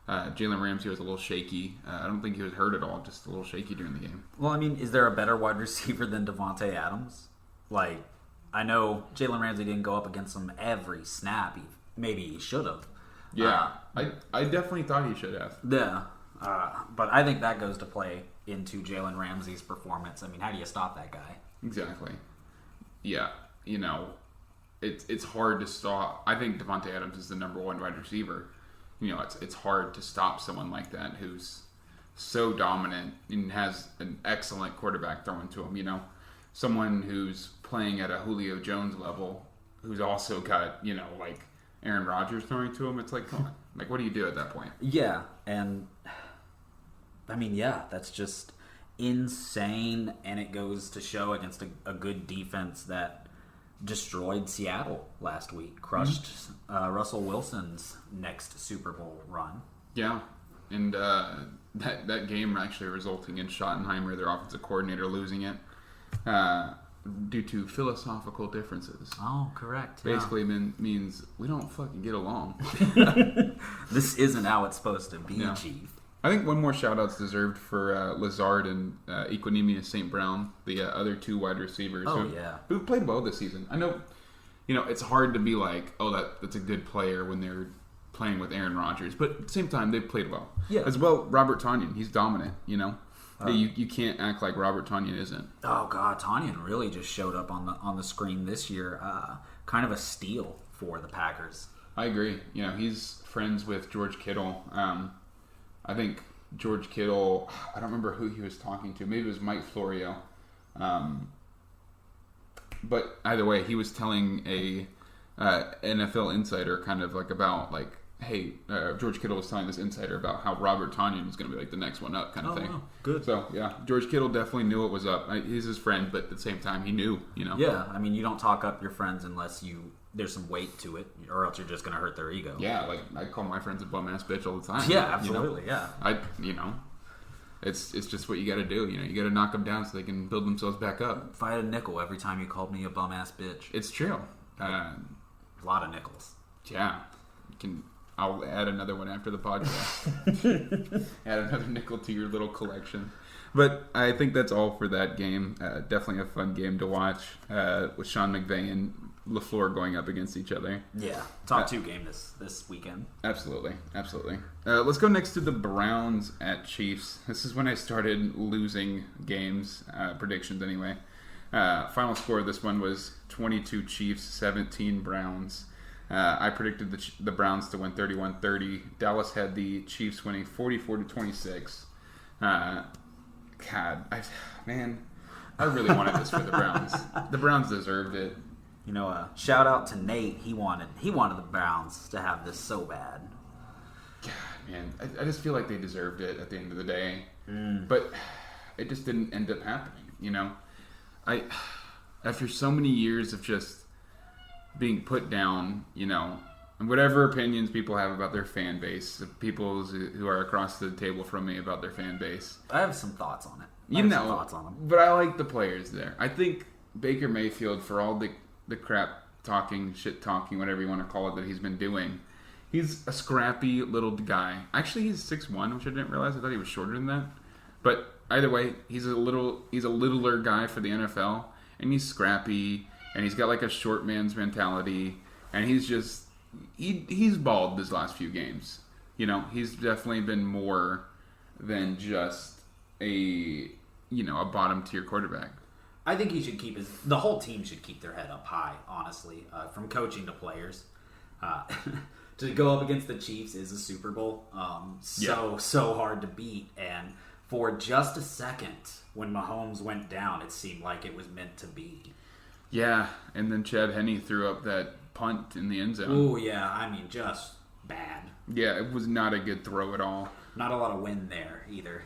Jalen Ramsey was a little shaky. I don't think he was hurt at all, just a little shaky during the game. Well, I mean, is there a better wide receiver than Devontae Adams? Like, I know Jalen Ramsey didn't go up against him every snap. Maybe he should have. Yeah, I definitely thought he should have. Yeah, but I think that goes to play into Jalen Ramsey's performance. I mean, how do you stop that guy? Exactly. Yeah. It's hard to stop. I think Devontae Adams is the number 1 wide receiver. It's hard to stop someone like that who's so dominant and has an excellent quarterback throwing to him. Someone who's playing at a Julio Jones level, who's also got like Aaron Rodgers throwing to him. It's like, come on, like what do you do at that point? Yeah, and I mean, that's just insane, and it goes to show against a good defense that destroyed Seattle last week, crushed Russell Wilson's next Super Bowl run. Yeah, and that game actually resulting in Schottenheimer, their offensive coordinator, losing it due to philosophical differences. Oh, correct. Basically means we don't fucking get along. This isn't how it's supposed to be, Chief. I think one more shout-out's deserved for Lazard and Equinemius St. Brown, the other two wide receivers who've played well this season. I know, it's hard to be like, oh, that's a good player when they're playing with Aaron Rodgers, but at the same time, they've played well. Yeah. As well, Robert Tonyan, he's dominant, You can't act like Robert Tonyan isn't. Oh, God, Tonyan really just showed up on the screen this year. Kind of a steal for the Packers. I agree. He's friends with George Kittle. I think George Kittle, I don't remember who he was talking to. Maybe it was Mike Florio. But either way, he was telling a NFL insider kind of like about like, hey, George Kittle was telling this insider about how Robert Tonyan was going to be like the next one up kind of thing. Wow. Good. So, yeah, George Kittle definitely knew it was up. He's his friend, but at the same time, he knew, Yeah, I mean, you don't talk up your friends unless there's some weight to it, or else you're just going to hurt their ego. Yeah, like, I call my friends a bum-ass bitch all the time. Yeah, absolutely, yeah. It's just what you got to do. You got to knock them down so they can build themselves back up. If I had a nickel every time you called me a bum-ass bitch. It's true. A lot of nickels. Yeah. I'll add another one after the podcast. Add another nickel to your little collection. But I think that's all for that game. Definitely a fun game to watch with Sean McVay and LaFleur going up against each other. Yeah, top two game this weekend. Absolutely. Let's go next to the Browns at Chiefs. This is when I started losing games, predictions anyway. Final score of this one was 22 Chiefs, 17 Browns. I predicted the Browns to win 31-30. Dallas had the Chiefs winning 44-26. I really wanted this for the Browns. The Browns deserved it. Shout out to Nate. He wanted the Browns to have this so bad. God, man, I just feel like they deserved it at the end of the day, but it just didn't end up happening. After so many years of just being put down, and whatever opinions people have about their fan base, the people who are across the table from me about their fan base. I have some thoughts on it. But I like the players there. I think Baker Mayfield, for all the crap talking, shit talking, whatever you want to call it, that he's been doing, he's a scrappy little guy. Actually, he's 6'1", which I didn't realize. I thought he was shorter than that. But either way, he's a littler guy for the NFL, and he's scrappy. And he's got like a short man's mentality, and he's balled this last few games. He's definitely been more than just a bottom tier quarterback. I think he should the whole team should keep their head up high, honestly, from coaching to players. To go up against the Chiefs is a Super Bowl, so hard to beat, and for just a second when Mahomes went down, it seemed like it was meant to be. Yeah, and then Chad Henne threw up that punt in the end zone. Oh, yeah, just bad. Yeah, it was not a good throw at all. Not a lot of wind there, either.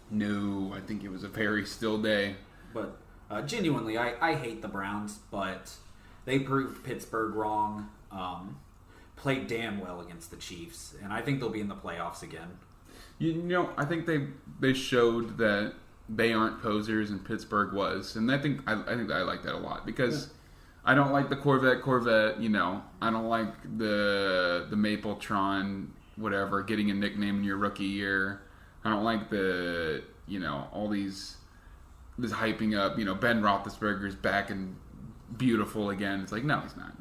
No, I think it was a very still day. But genuinely, I hate the Browns, but they proved Pittsburgh wrong, played damn well against the Chiefs, and I think they'll be in the playoffs again. I think they showed that they aren't posers and Pittsburgh was, and I think I like that a lot because I don't like the Corvette. I don't like the Mapletron, whatever, getting a nickname in your rookie year. I don't like the all this hyping up. Ben Roethlisberger's back and beautiful again. It's like, no, he's not.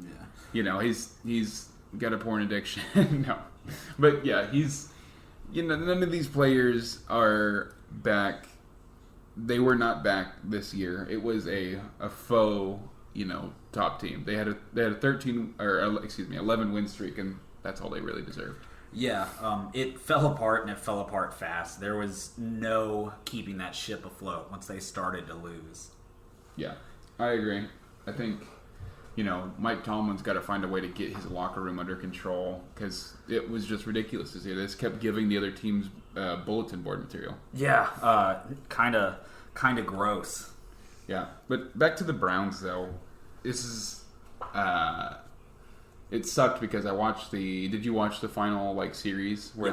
Yeah. He's got a porn addiction. No, but yeah, he's none of these players are back. They were not back this year. It was a faux, top team. They had a 11 win streak, and that's all they really deserved. Yeah, it fell apart, and it fell apart fast. There was no keeping that ship afloat once they started to lose. Yeah, I agree. I think, Mike Tomlin's got to find a way to get his locker room under control because it was just ridiculous to see. They just kept giving the other teams bulletin board material. Yeah, kind of gross. Yeah, but back to the Browns though. This is it sucked because I watched Did you watch the final series where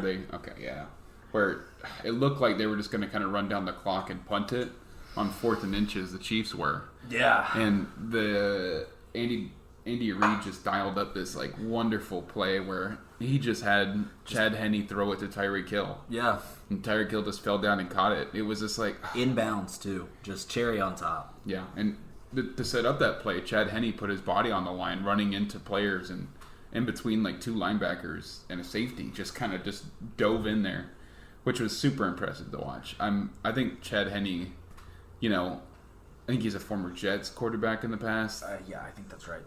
where it looked like they were just going to kind of run down the clock and punt it on 4th and inches? The Chiefs were. Yeah, and the Andy Andy Reid just dialed up this like wonderful play where he just had Chad Henne throw it to Tyreek Hill. Yeah. And Tyreek Hill just fell down and caught it. It was just like inbounds too, just cherry on top. Yeah, and to set up that play, Chad Henne put his body on the line, running into players and in between like two linebackers and a safety, just kind of just dove in there, which was super impressive to watch. I think Chad Henne, I think he's a former Jets quarterback in the past. Yeah, I think that's right.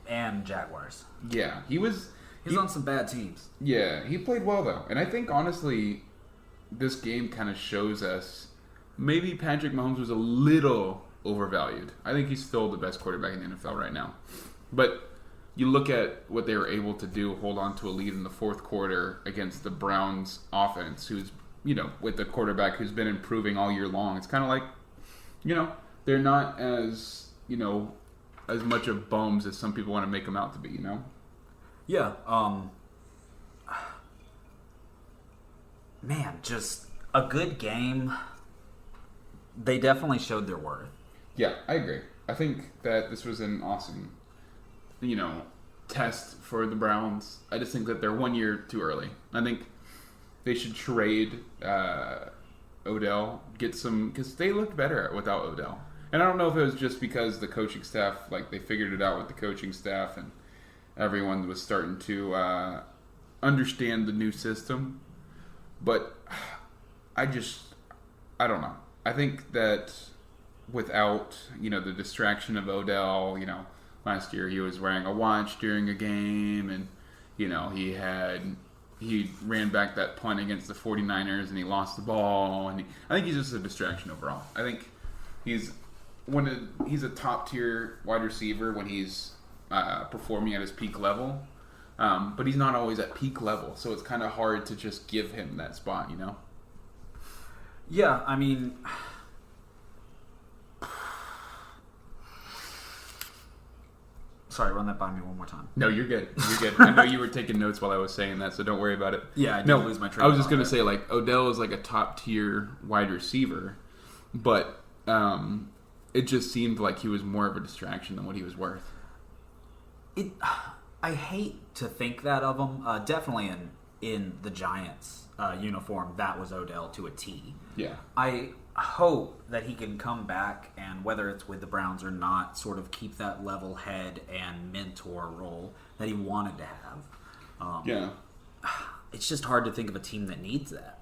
And Jaguars. Yeah, he's on some bad teams. Yeah, he played well though, and I think honestly, this game kind of shows us maybe Patrick Mahomes was a little overvalued. I think he's still the best quarterback in the NFL right now, but you look at what they were able to do, hold on to a lead in the fourth quarter against the Browns offense, who's with the quarterback who's been improving all year long. It's kind of like they're not as as much of bums as some people want to make them out to be. Yeah. Man, just a good game. They definitely showed their worth. Yeah, I agree. I think that this was an awesome, test for the Browns. I just think that they're 1 year too early. I think they should trade Odell, get some, because they looked better without Odell. And I don't know if it was just because the coaching staff, like they figured it out with the coaching staff and everyone was starting to understand the new system. But I don't know. I think that without, the distraction of Odell, last year he was wearing a watch during a game and, he ran back that punt against the 49ers and he lost the ball. And I think he's just a distraction overall. I think he's a top tier wide receiver when he's performing at his peak level. But he's not always at peak level. So it's kind of hard to just give him that spot, Yeah, I mean, sorry, run that by me one more time. No, you're good. You're good. I know you were taking notes while I was saying that, so don't worry about it. Yeah, I didn't lose my train. I was just going to say, like, Odell is like a top tier wide receiver, but it just seemed like he was more of a distraction than what he was worth. I hate to think that of him. Definitely in the Giants uniform, that was Odell to a T. Yeah. I hope that he can come back and, whether it's with the Browns or not, sort of keep that level head and mentor role that he wanted to have. Yeah. It's just hard to think of a team that needs that.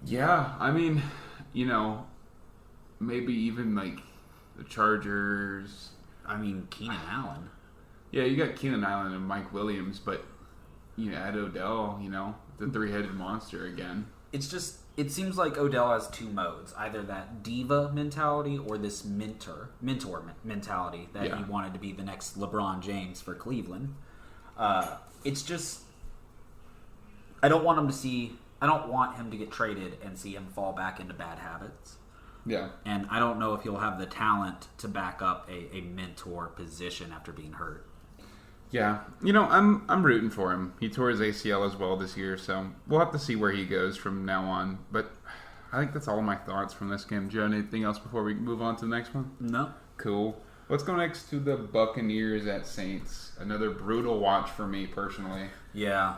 Yeah, I mean, maybe even like the Chargers. I mean, Keenan Allen. Yeah, you got Keenan Allen and Mike Williams, but add Odell, the three-headed monster again. It seems like Odell has two modes, either that diva mentality or this mentor mentality that he wanted to be the next LeBron James for Cleveland. It's just, I don't want him to get traded and see him fall back into bad habits. Yeah. And I don't know if he'll have the talent to back up a mentor position after being hurt. Yeah, I'm rooting for him. He tore his ACL as well this year, so we'll have to see where he goes from now on. But I think that's all my thoughts from this game. Do you have anything else before we move on to the next one? No. Cool. Let's go next to the Buccaneers at Saints. Another brutal watch for me personally. Yeah.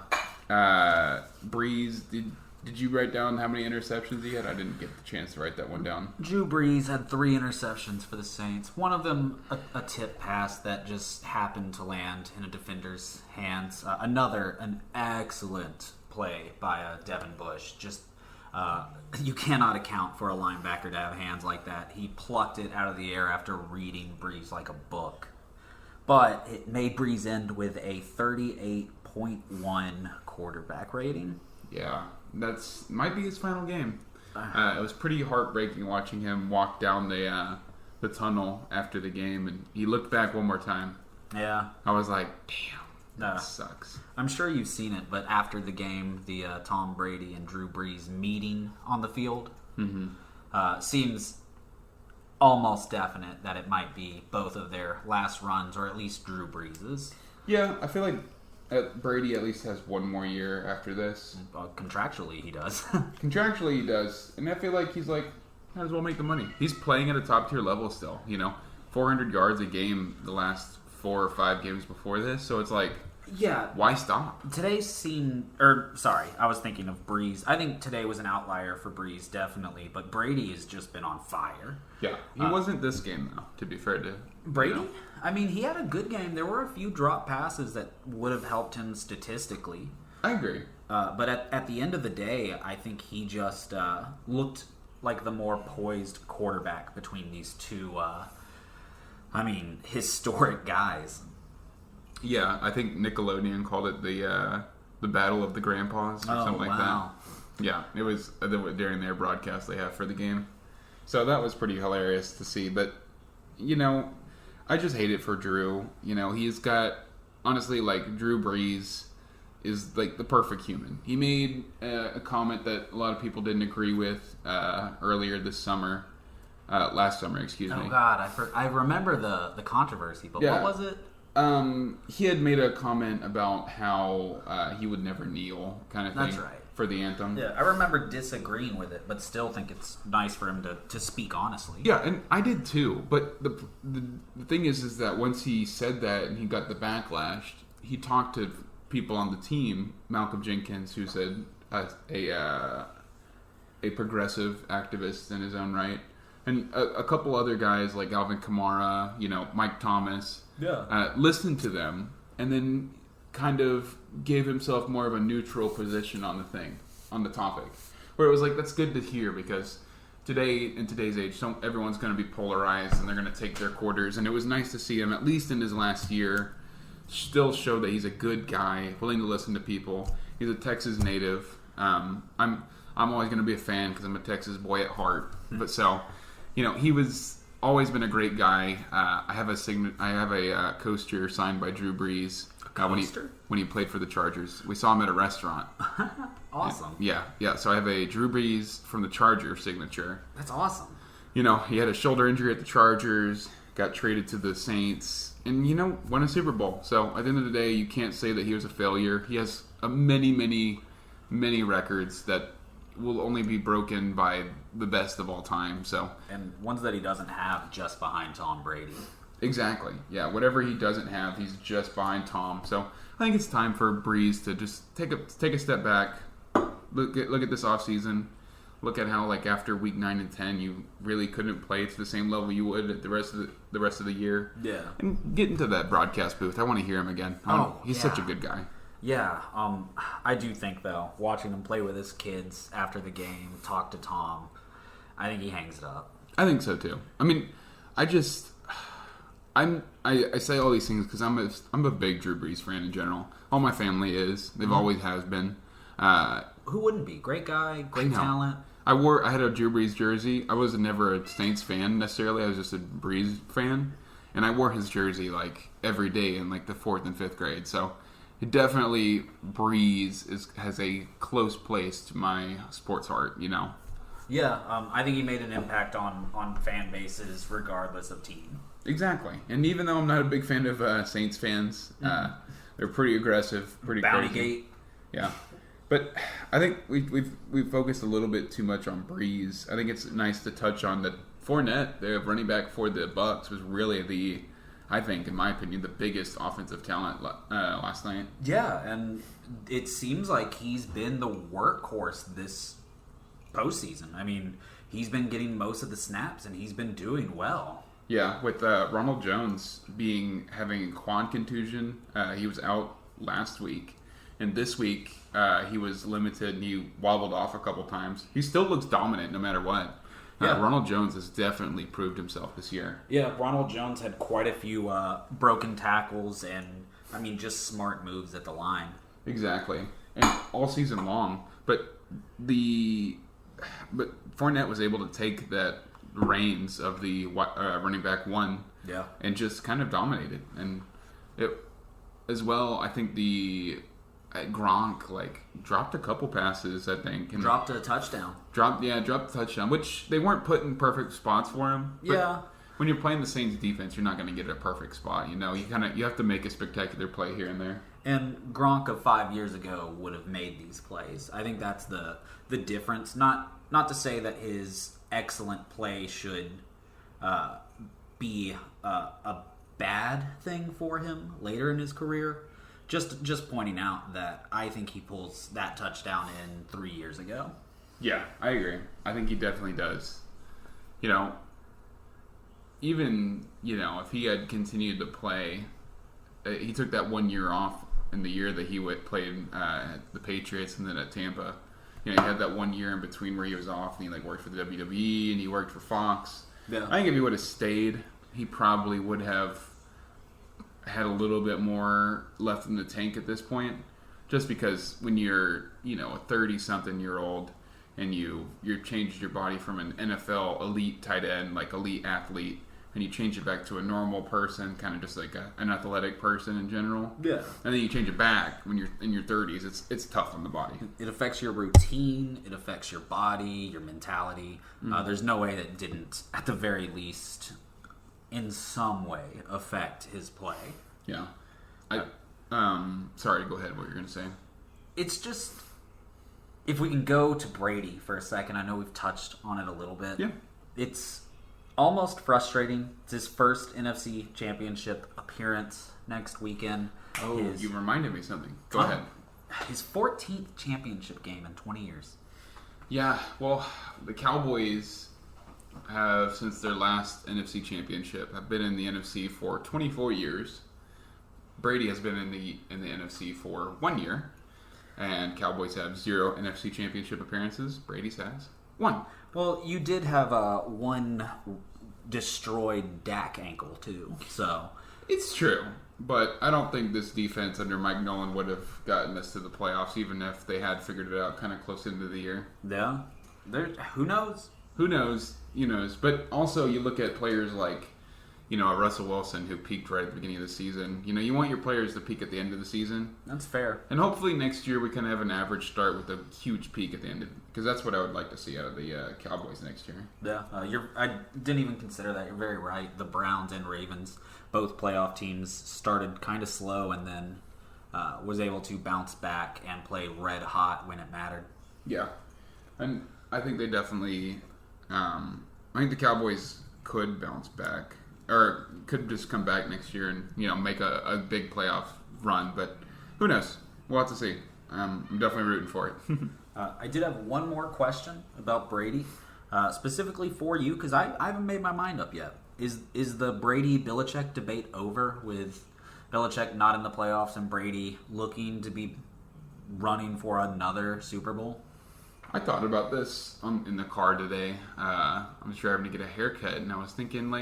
Breeze, did you write down how many interceptions he had? I didn't get the chance to write that one down. Drew Brees had 3 interceptions for the Saints. One of them a tip pass that just happened to land in a defender's hands. Another, an excellent play by Devin Bush. Just you cannot account for a linebacker to have hands like that. He plucked it out of the air after reading Brees like a book. But it made Brees end with a 38.1 quarterback rating. Yeah. That's might be his final game. It was pretty heartbreaking watching him walk down the tunnel after the game, and he looked back one more time. Yeah, I was like, "Damn, that sucks." I'm sure you've seen it, but after the game, the Tom Brady and Drew Brees meeting on the field seems almost definite that it might be both of their last runs, or at least Drew Brees's. Yeah, I feel like Brady at least has one more year after this. Contractually, he does. Contractually, he does. And I feel like he's like, might as well make the money. He's playing at a top-tier level still, 400 yards a game the last 4 or 5 games before this, so it's like, yeah, why stop? Today seemed, I was thinking of Breeze. I think today was an outlier for Breeze, definitely, but Brady has just been on fire. Yeah, he wasn't this game, though, to be fair to Brady. I mean, he had a good game. There were a few drop passes that would have helped him statistically. I agree. But at the end of the day, I think he just looked like the more poised quarterback between these two, historic guys. Yeah, I think Nickelodeon called it the Battle of the Grandpas or something like that. Yeah, it was during their broadcast they have for the game. So that was pretty hilarious to see. But, I just hate it for Drew. He's got, honestly, like, Drew Brees is, like, the perfect human. He made a comment that a lot of people didn't agree with earlier this summer. Last summer, excuse me. Oh, God, I remember the controversy, but what was it? He had made a comment about how he would never kneel, kind of thing. That's right. For the anthem. Yeah, I remember disagreeing with it, but still think it's nice for him to speak honestly. Yeah, and I did too. But the thing is that once he said that and he got the backlash, he talked to people on the team, Malcolm Jenkins, who's a progressive activist in his own right, and a couple other guys like Alvin Kamara, Mike Thomas. Yeah. Listened to them and then kind of gave himself more of a neutral position on the topic, where it was like, that's good to hear, because today, in today's age, everyone's going to be polarized and they're going to take their quarters, and it was nice to see him, at least in his last year, still show that he's a good guy, willing to listen to people. He's a Texas native. I'm always going to be a fan because I'm a Texas boy at heart, but so, he was always been a great guy. I have a coaster signed by Drew Brees. When he played for the Chargers. We saw him at a restaurant. Awesome. Yeah. So I have a Drew Brees from the Chargers signature. That's awesome. He had a shoulder injury at the Chargers, got traded to the Saints, and, won a Super Bowl. So at the end of the day, you can't say that he was a failure. He has many, many, many records that will only be broken by the best of all time. So, and ones that he doesn't have, just behind Tom Brady. Exactly. Yeah, whatever he doesn't have, he's just behind Tom. So I think it's time for Breeze to just take a step back, look at this offseason, look at how, like, after week 9 and 10 you really couldn't play to the same level you would at the rest of the year. Yeah. And get into that broadcast booth. I want to hear him again. He's such a good guy. Yeah. I do think, though, watching him play with his kids after the game, talk to Tom, I think he hangs it up. I think so too. I mean, I say all these things because I'm a big Drew Brees fan in general. All my family is. They've always has been. Who wouldn't be? Great guy, great talent. I had a Drew Brees jersey. I was never a Saints fan necessarily. I was just a Brees fan, and I wore his jersey like every day in like the 4th and 5th grade. So it definitely, Brees has a close place to my sports heart. Yeah, I think he made an impact on fan bases regardless of team. Exactly, and even though I'm not a big fan of Saints fans, they're pretty aggressive, pretty Bounty crazy. Gate. Yeah, but I think we've focused a little bit too much on Breeze. I think it's nice to touch on that Fournette, the running back for the Bucs, was really I think, in my opinion, the biggest offensive talent last night. Yeah, and it seems like he's been the workhorse this postseason. I mean, he's been getting most of the snaps, and he's been doing well. Yeah, with Ronald Jones having a quad contusion, he was out last week, and this week he was limited and he wobbled off a couple times. He still looks dominant no matter what. Yeah. Ronald Jones has definitely proved himself this year. Yeah, Ronald Jones had quite a few broken tackles and, just smart moves at the line. Exactly, and all season long. But Fournette was able to take that reins of the running back one, and just kind of dominated. And it as well, I think Gronk dropped a couple passes, I think, and dropped a touchdown. Dropped a touchdown, which they weren't put in perfect spots for him. Yeah. When you're playing the Saints defense, you're not going to get a perfect spot. You have to make a spectacular play here and there. And Gronk of 5 years ago would have made these plays. I think that's the difference. Not to say that his excellent play should be a bad thing for him later in his career. Just pointing out that I think he pulls that touchdown in 3 years ago. Yeah, I agree. I think he definitely does. You know, even, if he had continued to play, he took that 1 year off in the year that he played at the Patriots and then at Tampa. He had that 1 year in between where he was off and he worked for the WWE and he worked for Fox. Yeah. I think if he would have stayed, he probably would have had a little bit more left in the tank at this point. Just because when you're, a 30-something-year-old and you changed your body from an NFL elite tight end, elite athlete, and you change it back to a normal person, kind of just an athletic person in general. Yeah. And then you change it back when you're in your 30s. It's tough on the body. It affects your routine. It affects your body, your mentality. There's no way that didn't, at the very least, in some way, affect his play. Yeah. Sorry, go ahead. What you're going to say? It's just, if we can go to Brady for a second, I know we've touched on it a little bit. Yeah. It's almost frustrating. It's his first NFC Championship appearance next weekend. Oh, you reminded me of something. Go ahead. His 14th championship game in 20 years. Yeah, well, the Cowboys have, since their last NFC Championship, have been in the NFC for 24 years. Brady has been in the NFC for 1 year. And Cowboys have 0 NFC Championship appearances. Brady's has 1. Well, you did have one destroyed Dak ankle, too. So it's true. But I don't think this defense under Mike Nolan would have gotten us to the playoffs, even if they had figured it out kind of close into the year. Yeah. Who knows? Who knows? But also you look at players like, Russell Wilson, who peaked right at the beginning of the season. You want your players to peak at the end of the season. That's fair. And hopefully next year we can have an average start with a huge peak at the end of it. Because that's what I would like to see out of the Cowboys next year. Yeah, I didn't even consider that. You're very right. The Browns and Ravens, both playoff teams, started kind of slow and then was able to bounce back and play red hot when it mattered. Yeah. And I think they definitely... I think the Cowboys could bounce back. Or could just come back next year and, make a big playoff run. But who knows? We'll have to see. I'm definitely rooting for it. I did have one more question about Brady, specifically for you, because I haven't made my mind up yet. Is the Brady-Belichick debate over, with Belichick not in the playoffs and Brady looking to be running for another Super Bowl? I thought about this in the car today. I was driving to get a haircut, and I was thinking,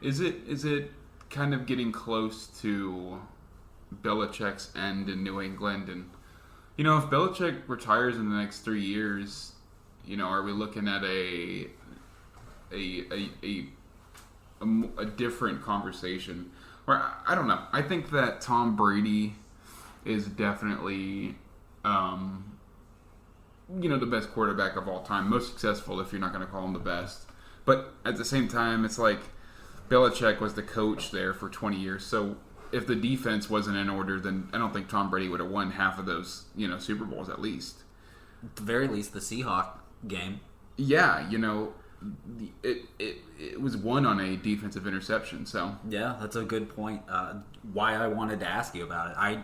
is it kind of getting close to Belichick's end in New England? And, if Belichick retires in the next 3 years, are we looking at a different conversation? Or, I don't know. I think that Tom Brady is definitely... the best quarterback of all time. Most successful, if you're not going to call him the best. But at the same time, it's like Belichick was the coach there for 20 years. So if the defense wasn't in order, then I don't think Tom Brady would have won half of those, Super Bowls at least. At the very least, the Seahawks game. Yeah, it was won on a defensive interception. So yeah, that's a good point. Why I wanted to ask you about it.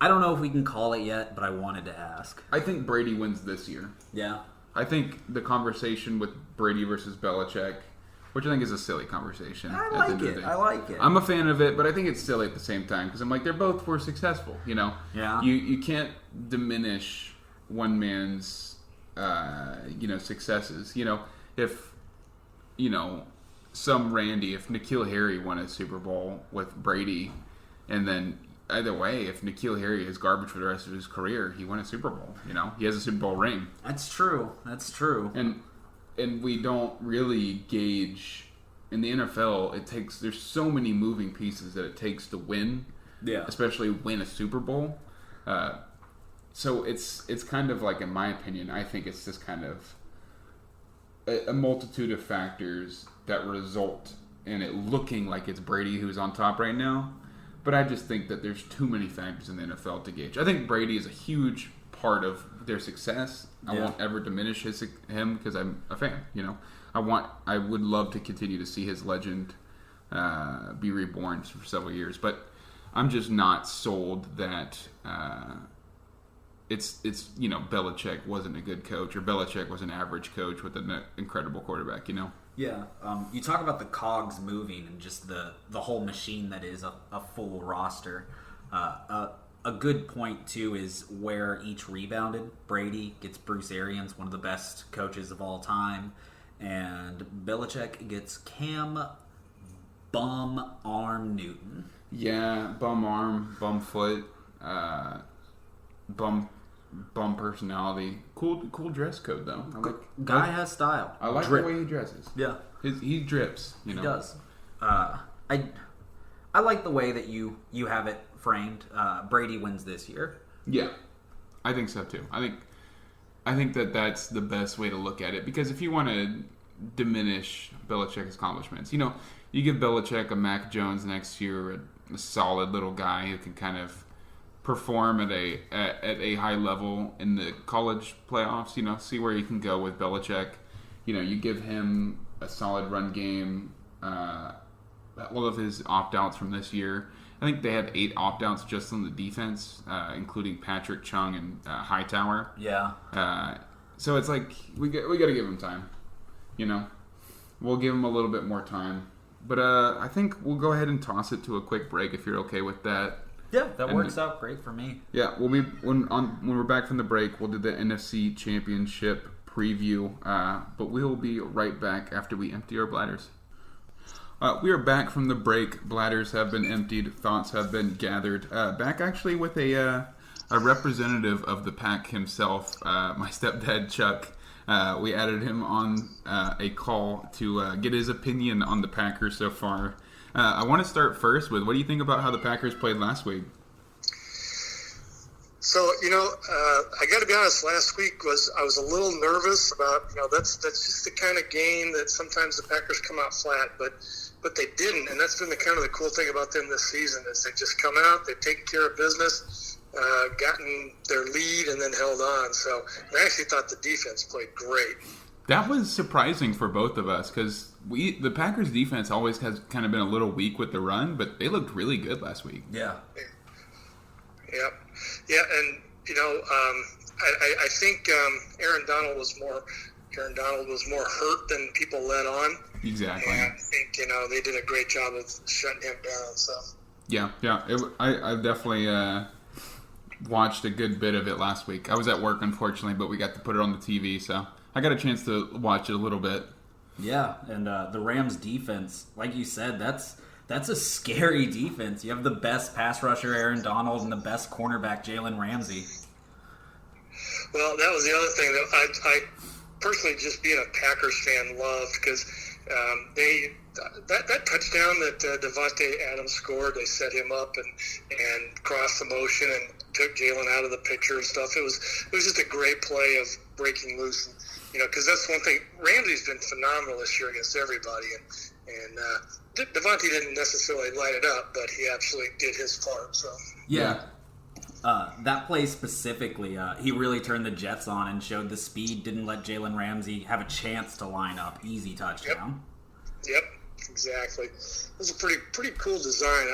I don't know if we can call it yet, but I wanted to ask. I think Brady wins this year. Yeah. I think the conversation with Brady versus Belichick, which I think is a silly conversation. I like it. I'm a fan of it, but I think it's silly at the same time because I'm like, they're both were successful. Yeah. You can't diminish one man's successes. If some Randy, if N'Keal Harry won a Super Bowl with Brady, and then either way, if N'Keal Harry is garbage for the rest of his career, he won a Super Bowl. He has a Super Bowl ring. That's true. And we don't really gauge in the NFL. There's so many moving pieces that it takes to win. Yeah. Especially win a Super Bowl. So it's kind of like, in my opinion, I think it's just kind of a multitude of factors that result in it looking like it's Brady who's on top right now. But I just think that there's too many factors in the NFL to gauge. I think Brady is a huge part of their success. I won't ever diminish him because I'm a fan. I would love to continue to see his legend be reborn for several years. But I'm just not sold that it's Belichick wasn't a good coach, or Belichick was an average coach with an incredible quarterback. Yeah. You talk about the cogs moving and just the whole machine that is a full roster. A good point, too, is where each rebounded. Brady gets Bruce Arians, one of the best coaches of all time. And Belichick gets Cam Bum Arm Newton. Yeah, bum arm, bum foot, bum personality. Cool dress code, though. Guy has style. I like the way he dresses. Yeah. He drips, He does. I like the way that you have it framed. Brady wins this year. Yeah, I think so too. I think that's the best way to look at it, because if you want to diminish Belichick's accomplishments, you give Belichick a Mac Jones next year, a solid little guy who can kind of perform at a high level in the college playoffs. See where you can go with Belichick. You give him a solid run game. All of his opt-outs from this year, I think they had 8 opt-outs just on the defense, including Patrick Chung and Hightower. Yeah. So it's like we got to give him time. We'll give him a little bit more time. But I think we'll go ahead and toss it to a quick break if you're okay with that. Yeah, that works out great for me. Yeah, when we're back from the break, we'll do the NFC Championship preview. But we'll be right back after we empty our bladders. We are back from the break. Bladders have been emptied. Thoughts have been gathered. Back actually with a representative of the pack himself, my stepdad Chuck. We added him on a call to get his opinion on the Packers so far. I want to start first with, what do you think about how the Packers played last week? So, I got to be honest, last week I was a little nervous about, that's just the kind of game that sometimes the Packers come out flat, but they didn't, and that's been the cool thing about them this season, is they just come out, they've taken care of business, gotten their lead, and then held on. So I actually thought the defense played great. That was surprising for both of us, because the Packers defense always has kind of been a little weak with the run, but they looked really good last week. Yeah. Yeah, and I think Aaron Donald was more hurt than people let on. Exactly. And I think they did a great job of shutting him down. So yeah. I definitely watched a good bit of it last week. I was at work, unfortunately, but we got to put it on the TV, so I got a chance to watch it a little bit. Yeah, and the Rams defense, like you said, that's a scary defense. You have the best pass rusher, Aaron Donald, and the best cornerback, Jalen Ramsey. Well, that was the other thing that I personally, just being a Packers fan, loved, because that touchdown that Devontae Adams scored, they set him up and crossed the motion and took Jalen out of the picture and stuff. It was just a great play of breaking loose, because that's one thing. Ramsey's been phenomenal this year against everybody, and Devontae didn't necessarily light it up, but he absolutely did his part. So yeah. That play specifically, he really turned the Jets on and showed the speed, didn't let Jalen Ramsey have a chance to line up. Easy touchdown. Yep, exactly. It was a pretty cool design.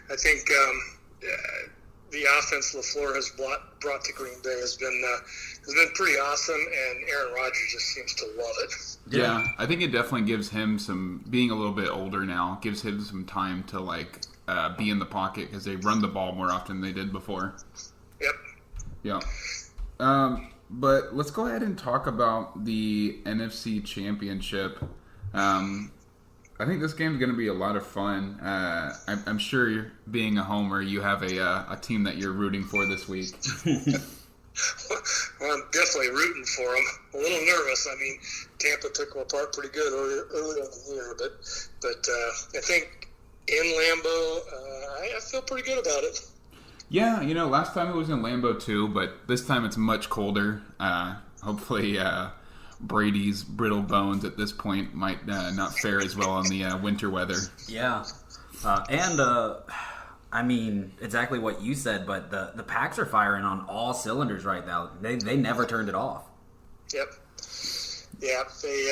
I think the offense LaFleur has brought to Green Bay has been pretty awesome, and Aaron Rodgers just seems to love it. Yeah, I think it definitely gives him being a little bit older now, gives him some time to be in the pocket, because they run the ball more often than they did before. Yep. Yeah. But let's go ahead and talk about the NFC Championship. I think this game's going to be a lot of fun. I'm sure, being a homer, you have a team that you're rooting for this week. Well, I'm definitely rooting for them. A little nervous. I mean, Tampa took them apart pretty good early in the year, but I think in Lambeau, I feel pretty good about it. Yeah, last time it was in Lambeau too, but this time it's much colder. Hopefully, Brady's brittle bones at this point might not fare as well in the winter weather. Yeah. I mean, exactly what you said, but the Packs are firing on all cylinders right now. They never turned it off. Yep. Yeah, they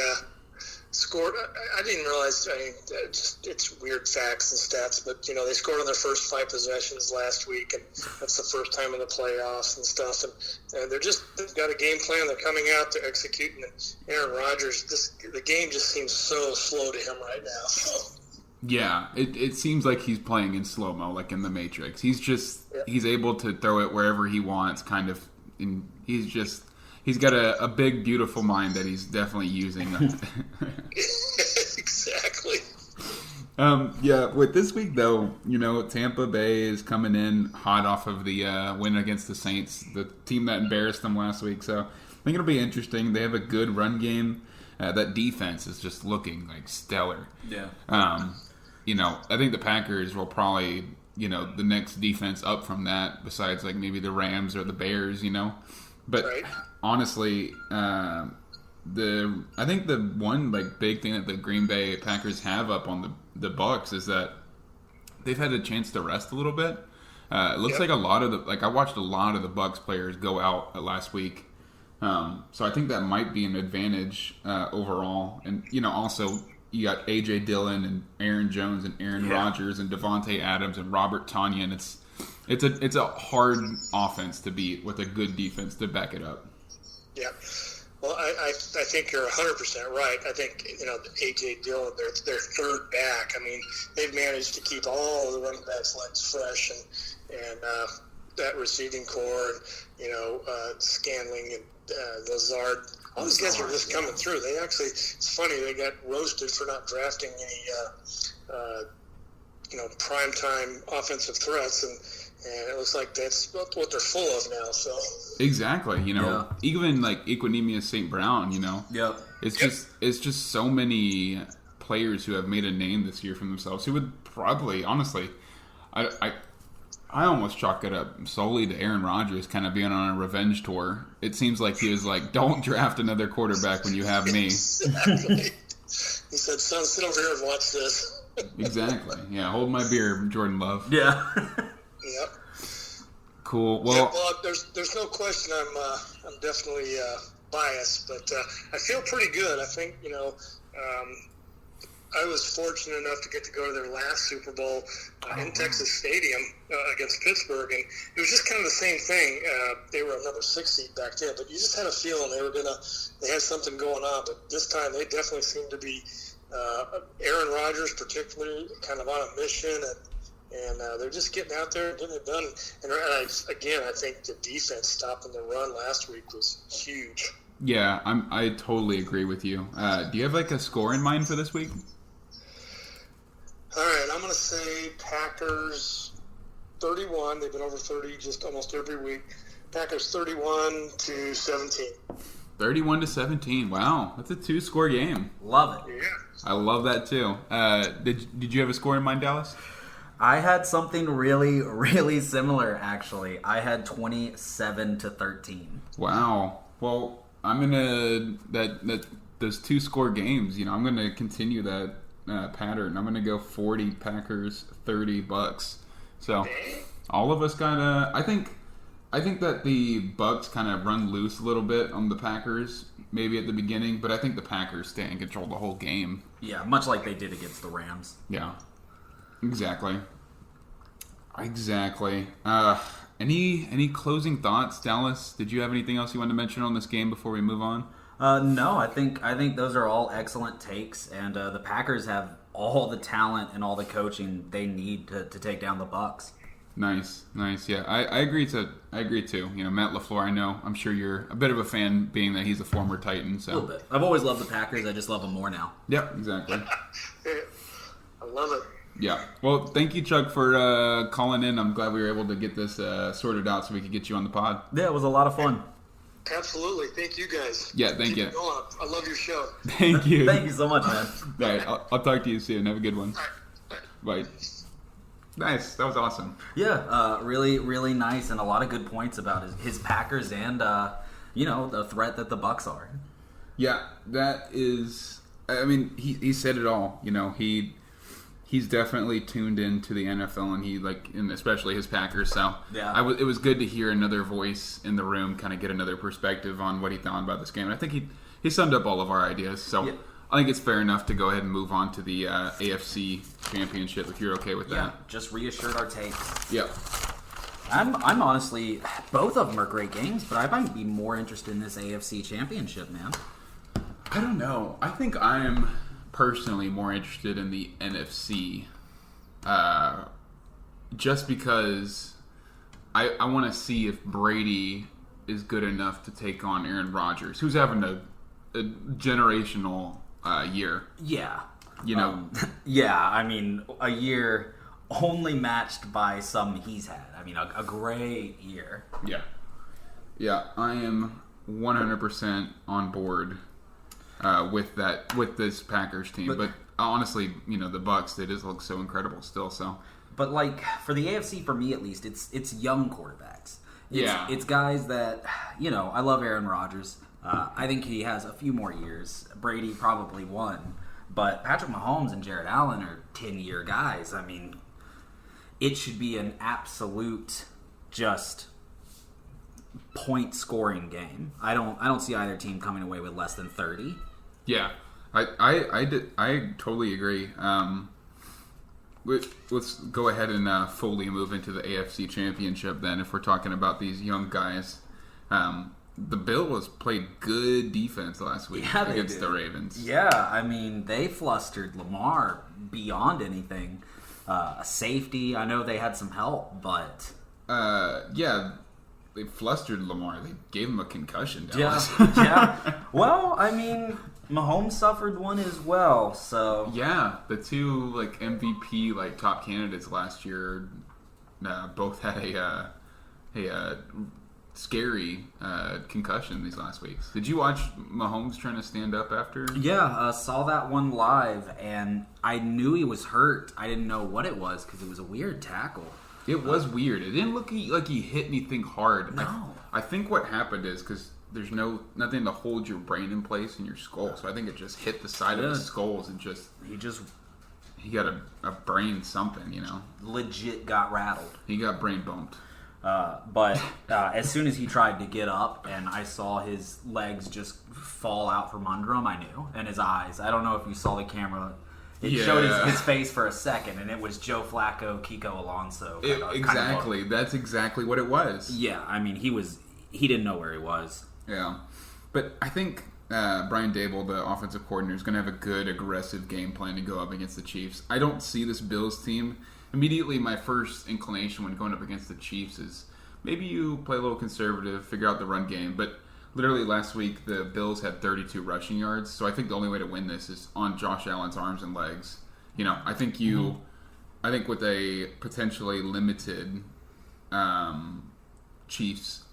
scored. I didn't realize. I mean, it's weird facts and stats, but they scored on their first 5 possessions last week, and that's the first time in the playoffs and stuff. And they've got a game plan. They're coming out, they're executing. And Aaron Rodgers, the game just seems so slow to him right now. So. Yeah, it seems like he's playing in slow-mo, like in the Matrix. He's able to throw it wherever he wants, kind of. And he's got a big, beautiful mind that he's definitely using. Exactly. Yeah, with this week, though, Tampa Bay is coming in hot off of the win against the Saints, the team that embarrassed them last week. So I think it'll be interesting. They have a good run game. That defense is just looking like stellar. Yeah. I think the Packers will probably, the next defense up from that, besides like maybe the Rams or the Bears, But right. Honestly, I think the one like big thing that the Green Bay Packers have up on the Bucs is that they've had a chance to rest a little bit. It looks like a lot of I watched a lot of the Bucs players go out last week. So I think that might be an advantage overall. And, also you got A.J. Dillon and Aaron Jones and Aaron Rodgers and Devontae Adams and Robert Tonyan. It's a hard offense to beat with a good defense to back it up. Yeah. Well, I think you're 100% right. I think, A.J. Dillon, their third back. I mean, they've managed to keep all the running backs' legs fresh and that receiving core and, Scanling and Lazard. All these guys are just coming through. It's funny, they got roasted for not drafting any, primetime offensive threats, and it looks like that's what they're full of now. So exactly, even like Equinemius St. Brown, Yep. It's just so many players who have made a name this year for themselves who would probably, honestly, I almost chalk it up solely to Aaron Rodgers kind of being on a revenge tour. It seems like he was like, don't draft another quarterback when you have me. Exactly. He said, son, sit over here and watch this. Exactly. Yeah, hold my beer, Jordan Love. Yeah. Yep. Cool. Well, there's no question I'm definitely biased, but I feel pretty good. I think, I was fortunate enough to get to go to their last Super Bowl in Texas Stadium against Pittsburgh, and it was just kind of the same thing. They were another 6 seed back then, but you just had a feeling they had something going on. But this time, they definitely seemed to be Aaron Rodgers, particularly, kind of on a mission, and they're just getting out there and getting it done. And I think the defense stopping the run last week was huge. Yeah, I totally agree with you. Do you have like a score in mind for this week? All right, I'm going to say Packers 31. They've been over 30 just almost every week. Packers 31-17. 31-17. Wow, that's a 2-score game. Love it. Yeah. I love that too. Did you have a score in mind, Dallas? I had something really, really similar, actually. I had 27-13. Wow. Well, I'm gonna those 2-score games. I'm gonna continue that pattern. I'm gonna go 40 Packers, 30 Bucks. So all of us got I think that the Bucks kind of run loose a little bit on the Packers, maybe at the beginning, but I think the Packers stay in control the whole game. Yeah, much like they did against the Rams. Yeah, exactly. Any closing thoughts, Dallas? Did you have anything else you wanted to mention on this game before we move on? No, I think those are all excellent takes, and the Packers have all the talent and all the coaching they need to take down the Bucks. Nice. Yeah, I agree too. Matt LaFleur, I'm sure you're a bit of a fan, being that he's a former Titan. So. A little bit. I've always loved the Packers. I just love them more now. Yep, exactly. I love it. Yeah. Well, thank you, Chuck, for calling in. I'm glad we were able to get this sorted out so we could get you on the pod. Yeah, it was a lot of fun. Absolutely. Thank you guys. Yeah, thank Keep you. it going. I love your show. Thank you. Thank you so much, man. All right, I'll talk to you soon. Have a good one. All right. Bye. Nice. That was awesome. Yeah, really, really nice, and a lot of good points about his Packers and, the threat that the Bucks are. Yeah, that is... I mean, he said it all. He's definitely tuned into the NFL, and especially his Packers. So yeah. It was good to hear another voice in the room, kind of get another perspective on what he thought about this game. And I think he summed up all of our ideas. So I think it's fair enough to go ahead and move on to the AFC Championship if you're okay with that. Yeah, just reassured our takes. Yep. I'm honestly, both of them are great games, but I might be more interested in this AFC Championship, man. I don't know. I think I'm personally more interested in the NFC, just because I want to see if Brady is good enough to take on Aaron Rodgers, who's having a generational year. Yeah. You know? Yeah, I mean, a year only matched by some he's had. I mean, a great year. Yeah. Yeah, I am 100% on board with this Packers team. But honestly, the Bucs, they just look so incredible still. So, but like for the AFC, for me at least, it's young quarterbacks. It's guys that I love Aaron Rodgers. I think he has a few more years. Brady probably one, but Patrick Mahomes and Jared Allen are 10-year guys. I mean, it should be an absolute just point scoring game. I don't see either team coming away with less than 30. Yeah, I totally agree. Let's go ahead and fully move into the AFC Championship then. If we're talking about these young guys, the Bills played good defense last week against the Ravens. Yeah, I mean they flustered Lamar beyond anything. A safety. I know they had some help, but yeah. They flustered Lamar. They gave him a concussion. Yeah. Well, I mean, Mahomes suffered one as well. So yeah, the two MVP top candidates last year both had a scary concussion these last weeks. Did you watch Mahomes trying to stand up after? Yeah, saw that one live, and I knew he was hurt. I didn't know what it was because it was a weird tackle. It was weird. It didn't look like he hit anything hard. No. I think what happened is because there's nothing to hold your brain in place in your skull, so I think it just hit the side of his skulls and he got a brain something, Legit got rattled. He got brain bumped. But as soon as he tried to get up and I saw his legs just fall out from under him, I knew. And his eyes. I don't know if you saw the camera. It showed his face for a second, and it was Joe Flacco, Kiko Alonso. Exactly. That's exactly what it was. Yeah, I mean, he didn't know where he was. Yeah. But I think Brian Dable, the offensive coordinator, is going to have a good, aggressive game plan to go up against the Chiefs. I don't see this Bills team. Immediately, my first inclination when going up against the Chiefs is maybe you play a little conservative, figure out the run game. But literally last week, the Bills had 32 rushing yards. So I think the only way to win this is on Josh Allen's arms and legs. I think I think with a potentially limited Chiefs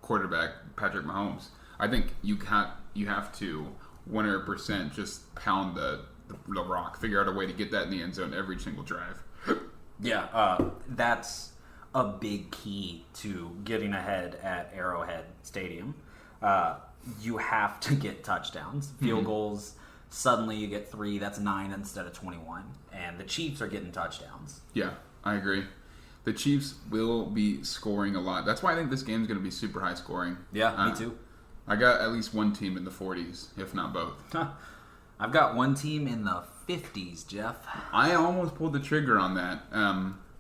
quarterback, Patrick Mahomes, I think you have to 100% just pound the rock, figure out a way to get that in the end zone every single drive. Yeah, that's a big key to getting ahead at Arrowhead Stadium. You have to get touchdowns. Field goals, suddenly you get 3, that's 9 instead of 21. And the Chiefs are getting touchdowns. Yeah, I agree. The Chiefs will be scoring a lot. That's why I think this game is going to be super high scoring. Yeah, me too. I got at least one team in the 40s, if not both. I've got one team in the 50s, Jeff. I almost pulled the trigger on that.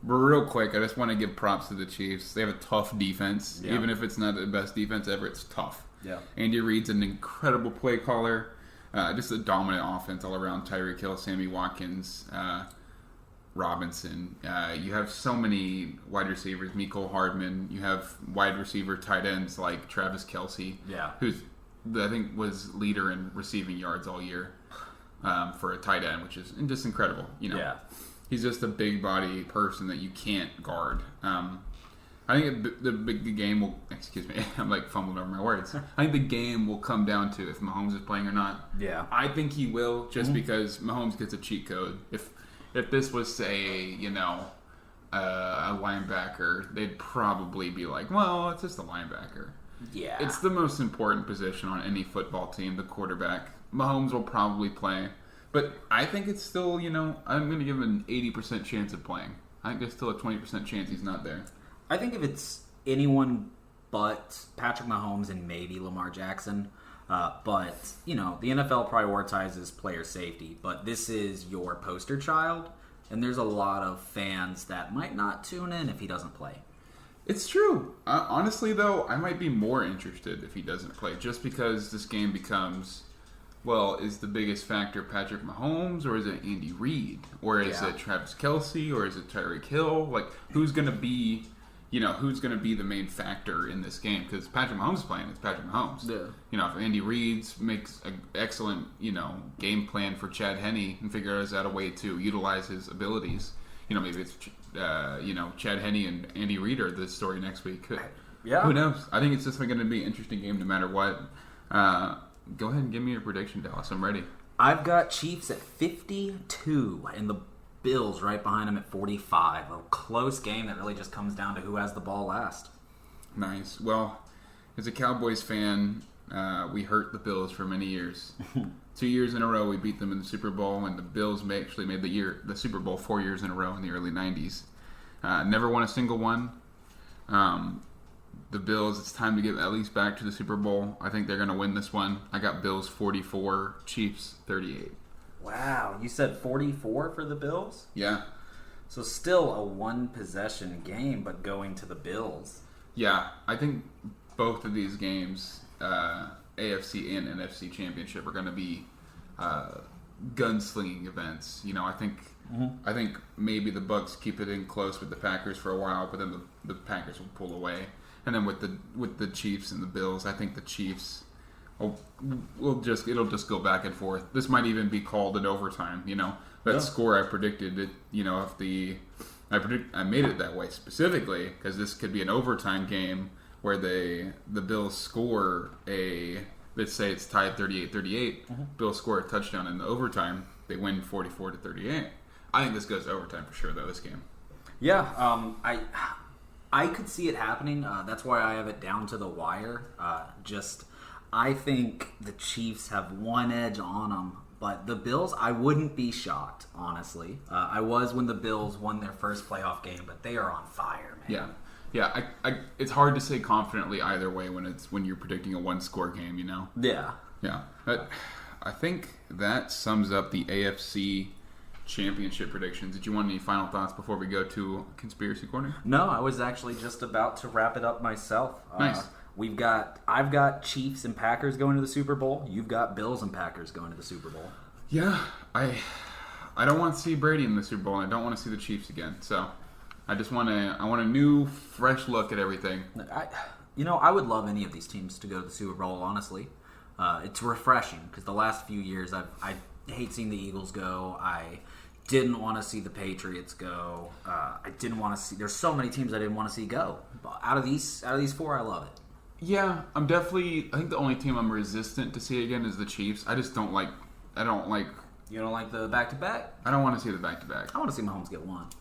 But real quick, I just want to give props to the Chiefs. They have a tough defense. Yeah. Even if it's not the best defense ever, it's tough. Yeah. Andy Reid's an incredible play caller. Just a dominant offense all around. Tyreek Hill, Sammy Watkins, Robinson. You have so many wide receivers. Mecole Hardman. You have wide receiver tight ends like Travis Kelce. Yeah. Who's I think was leader in receiving yards all year for a tight end, which is just incredible. Yeah. He's just a big body person that you can't guard. I think the game will. Excuse me, I'm fumbling over my words. I think the game will come down to if Mahomes is playing or not. Yeah. I think he will, just because Mahomes gets a cheat code. If this was, say, a linebacker, they'd probably be like, well, it's just a linebacker. Yeah. It's the most important position on any football team, the quarterback. Mahomes will probably play. But I think it's still, I'm going to give him an 80% chance of playing. I think there's still a 20% chance he's not there. I think if it's anyone but Patrick Mahomes and maybe Lamar Jackson, But, the NFL prioritizes player safety, but this is your poster child, and there's a lot of fans that might not tune in if he doesn't play. It's true. Honestly, though, I might be more interested if he doesn't play, just because this game becomes, is the biggest factor Patrick Mahomes, or is it Andy Reid, or is it Travis Kelce, or is it Tyreek Hill? Like, who's going to be the main factor in this game? Because Patrick Mahomes is playing, it's Patrick Mahomes. Yeah. If Andy Reid makes an excellent, game plan for Chad Henne and figures out a way to utilize his abilities, maybe it's, Chad Henne and Andy Reid are the story next week. Yeah. Who knows? I think it's just going to be an interesting game no matter what. Go ahead and give me your prediction, Dallas. I'm ready. I've got Chiefs at 52 and the Bills right behind them at 45. A close game that really just comes down to who has the ball last. Nice. Well, as a Cowboys fan, we hurt the Bills for many years. 2 years in a row, we beat them in the Super Bowl, and the Bills actually made the Super Bowl 4 years in a row in the early 90s. Never won a single one. The Bills, it's time to get at least back to the Super Bowl. I think they're going to win this one. I got Bills 44, Chiefs 38. Wow, you said 44 for the Bills? Yeah. So still a one-possession game, but going to the Bills. Yeah, I think both of these games, AFC and NFC Championship, are going to be gunslinging events. I think maybe the Bucs keep it in close with the Packers for a while, but then the Packers will pull away. And then with the Chiefs and the Bills, I think the Chiefs it'll just go back and forth. This might even be called an overtime. That score I predicted it. I made it that way specifically because this could be an overtime game where the Bills score let's say it's tied 38-38. Bills score a touchdown in the overtime. They win 44-38. I think this goes to overtime for sure, though, this game. Yeah, I could see it happening. That's why I have it down to the wire. I think the Chiefs have one edge on them. But the Bills, I wouldn't be shocked, honestly. I was when the Bills won their first playoff game, but they are on fire, man. Yeah. It's hard to say confidently either way when you're predicting a one-score game, Yeah. Yeah. But I think that sums up the AFC Championship predictions. Did you want any final thoughts before we go to Conspiracy Corner? No, I was actually just about to wrap it up myself. Nice. I've got Chiefs and Packers going to the Super Bowl. You've got Bills and Packers going to the Super Bowl. Yeah, I don't want to see Brady in the Super Bowl, and I don't want to see the Chiefs again. So I want a new, fresh look at everything. I would love any of these teams to go to the Super Bowl. Honestly, it's refreshing because the last few years I hate seeing the Eagles go. I didn't want to see the Patriots go. I didn't want to see. There's so many teams I didn't want to see go. But out of these four, I love it. Yeah, I think the only team I'm resistant to see again is the Chiefs. I don't like. You don't like the back-to-back? I don't want to see the back-to-back. I want to see Mahomes get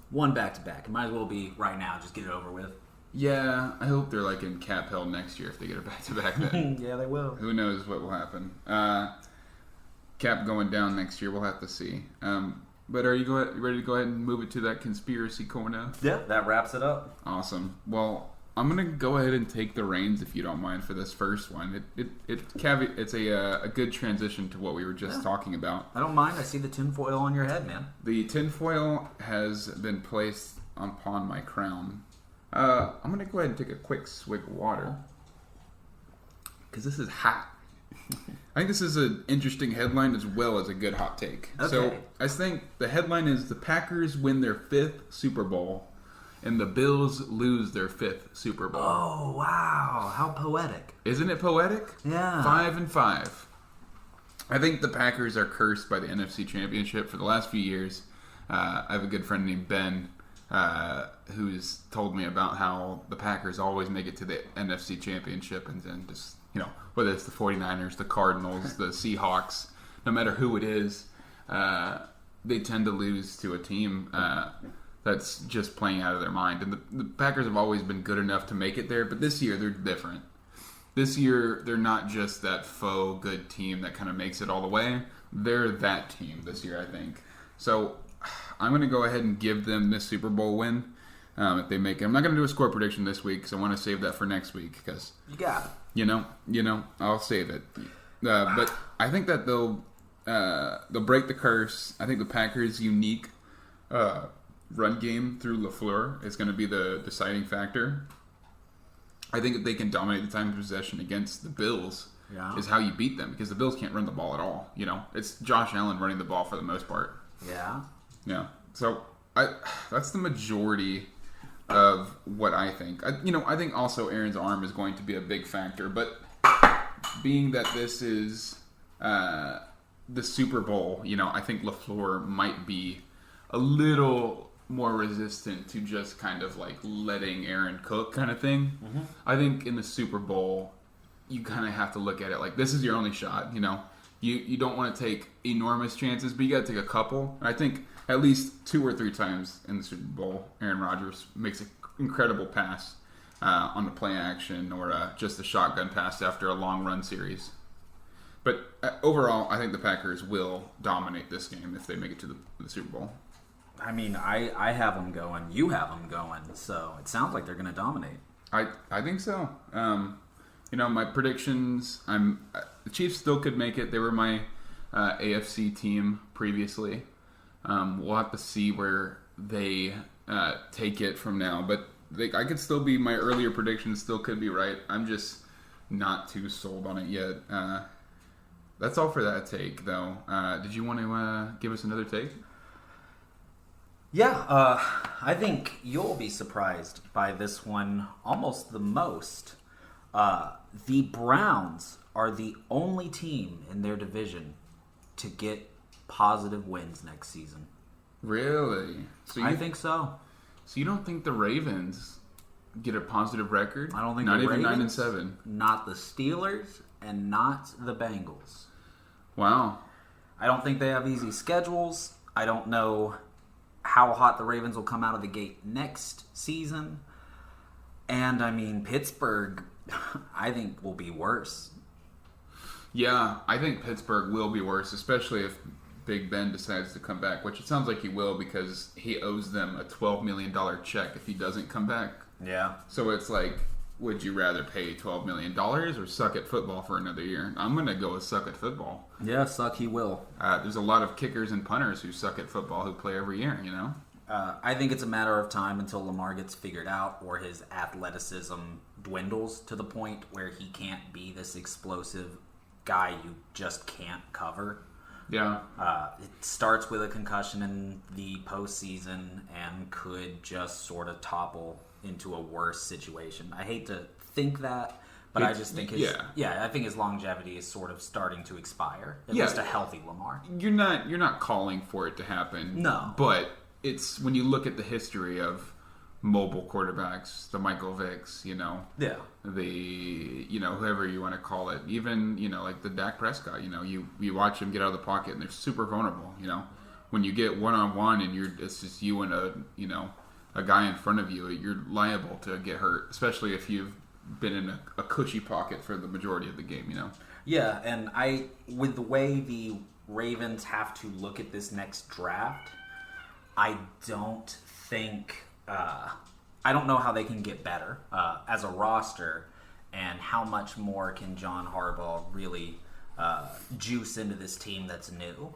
one back-to-back. It might as well be right now. Just get it over with. Yeah, I hope they're like in cap hell next year if they get a back-to-back then. Yeah, they will. Who knows what will happen. Cap going down next year, we'll have to see. But are you ready to go ahead and move it to that Conspiracy Corner? Yeah, that wraps it up. Awesome. Well, I'm gonna go ahead and take the reins if you don't mind for this first one. It's a good transition to what we were just talking about. I don't mind. I see the tinfoil on your head, man. The tinfoil has been placed upon my crown. I'm gonna go ahead and take a quick swig of water because this is hot. I think this is an interesting headline as well as a good hot take. Okay. So I think the headline is the Packers win their 5th Super Bowl and the Bills lose their 5th Super Bowl. Oh, wow. How poetic. Isn't it poetic? Yeah. 5-5. I think the Packers are cursed by the NFC Championship for the last few years. I have a good friend named Ben who's told me about how the Packers always make it to the NFC Championship and then just, whether it's the 49ers, the Cardinals, the Seahawks, no matter who it is, they tend to lose to a team that's just playing out of their mind. And the Packers have always been good enough to make it there, but this year they're different. This year they're not just that faux good team that kind of makes it all the way. They're that team this year, I think. So I'm going to go ahead and give them this Super Bowl win if they make it. I'm not going to do a score prediction this week because I want to save that for next week. Because you got it. I'll save it. But I think that they'll break the curse. I think the Packers' unique run game through LaFleur is going to be the deciding factor. I think that they can dominate the time of possession against the Bills is how you beat them, because the Bills can't run the ball at all. It's Josh Allen running the ball for the most part. Yeah. Yeah. So that's the majority of what I think. I think also Aaron's arm is going to be a big factor, but being that this is the Super Bowl, I think LaFleur might be a little more resistant to just kind of like letting Aaron cook kind of thing. Mm-hmm. I think in the Super Bowl, you kind of have to look at it like this is your only shot. You don't want to take enormous chances, but you got to take a couple. And I think at least 2 or 3 times in the Super Bowl, Aaron Rodgers makes an incredible pass on the play action or just a shotgun pass after a long run series. But overall, I think the Packers will dominate this game if they make it to the Super Bowl. I mean, I have them going. You have them going. So it sounds like they're going to dominate. I think so. My predictions, the Chiefs still could make it. They were my AFC team previously. We'll have to see where they take it from now. But I could still be, my earlier predictions still could be right. I'm just not too sold on it yet. That's all for that take, though. Did you want to give us another take? Yeah, I think you'll be surprised by this one almost the most. The Browns are the only team in their division to get positive wins next season. Really? I think so. So you don't think the Ravens get a positive record? I don't think not the even Ravens, 9-7. Not the Steelers, and not the Bengals. Wow. I don't think they have easy schedules. I don't know how hot the Ravens will come out of the gate next season. And, I mean, Pittsburgh, I think, will be worse. Yeah, I think Pittsburgh will be worse, especially if Big Ben decides to come back, which it sounds like he will because he owes them a $12 million check if he doesn't come back. Yeah. So it's like, would you rather pay $12 million or suck at football for another year? I'm going to go with suck at football. Yeah, suck he will. There's a lot of kickers and punters who suck at football who play every year, I think it's a matter of time until Lamar gets figured out or his athleticism dwindles to the point where he can't be this explosive guy you just can't cover. Yeah. It starts with a concussion in the postseason and could just sort of topple into a worse situation. I hate to think that, but I just think I think his longevity is sort of starting to expire. At least a healthy Lamar. You're not calling for it to happen. No. But it's when you look at the history of mobile quarterbacks, the Michael Vicks, the whoever you want to call it, even like the Dak Prescott, you watch him get out of the pocket and they're super vulnerable. When you get 1-on-1 and it's just you and a guy in front of you, you're liable to get hurt, especially if you've been in a cushy pocket for the majority of the game. Yeah, and with the way the Ravens have to look at this next draft, I don't think. I don't know how they can get better as a roster, and how much more can John Harbaugh really juice into this team that's new.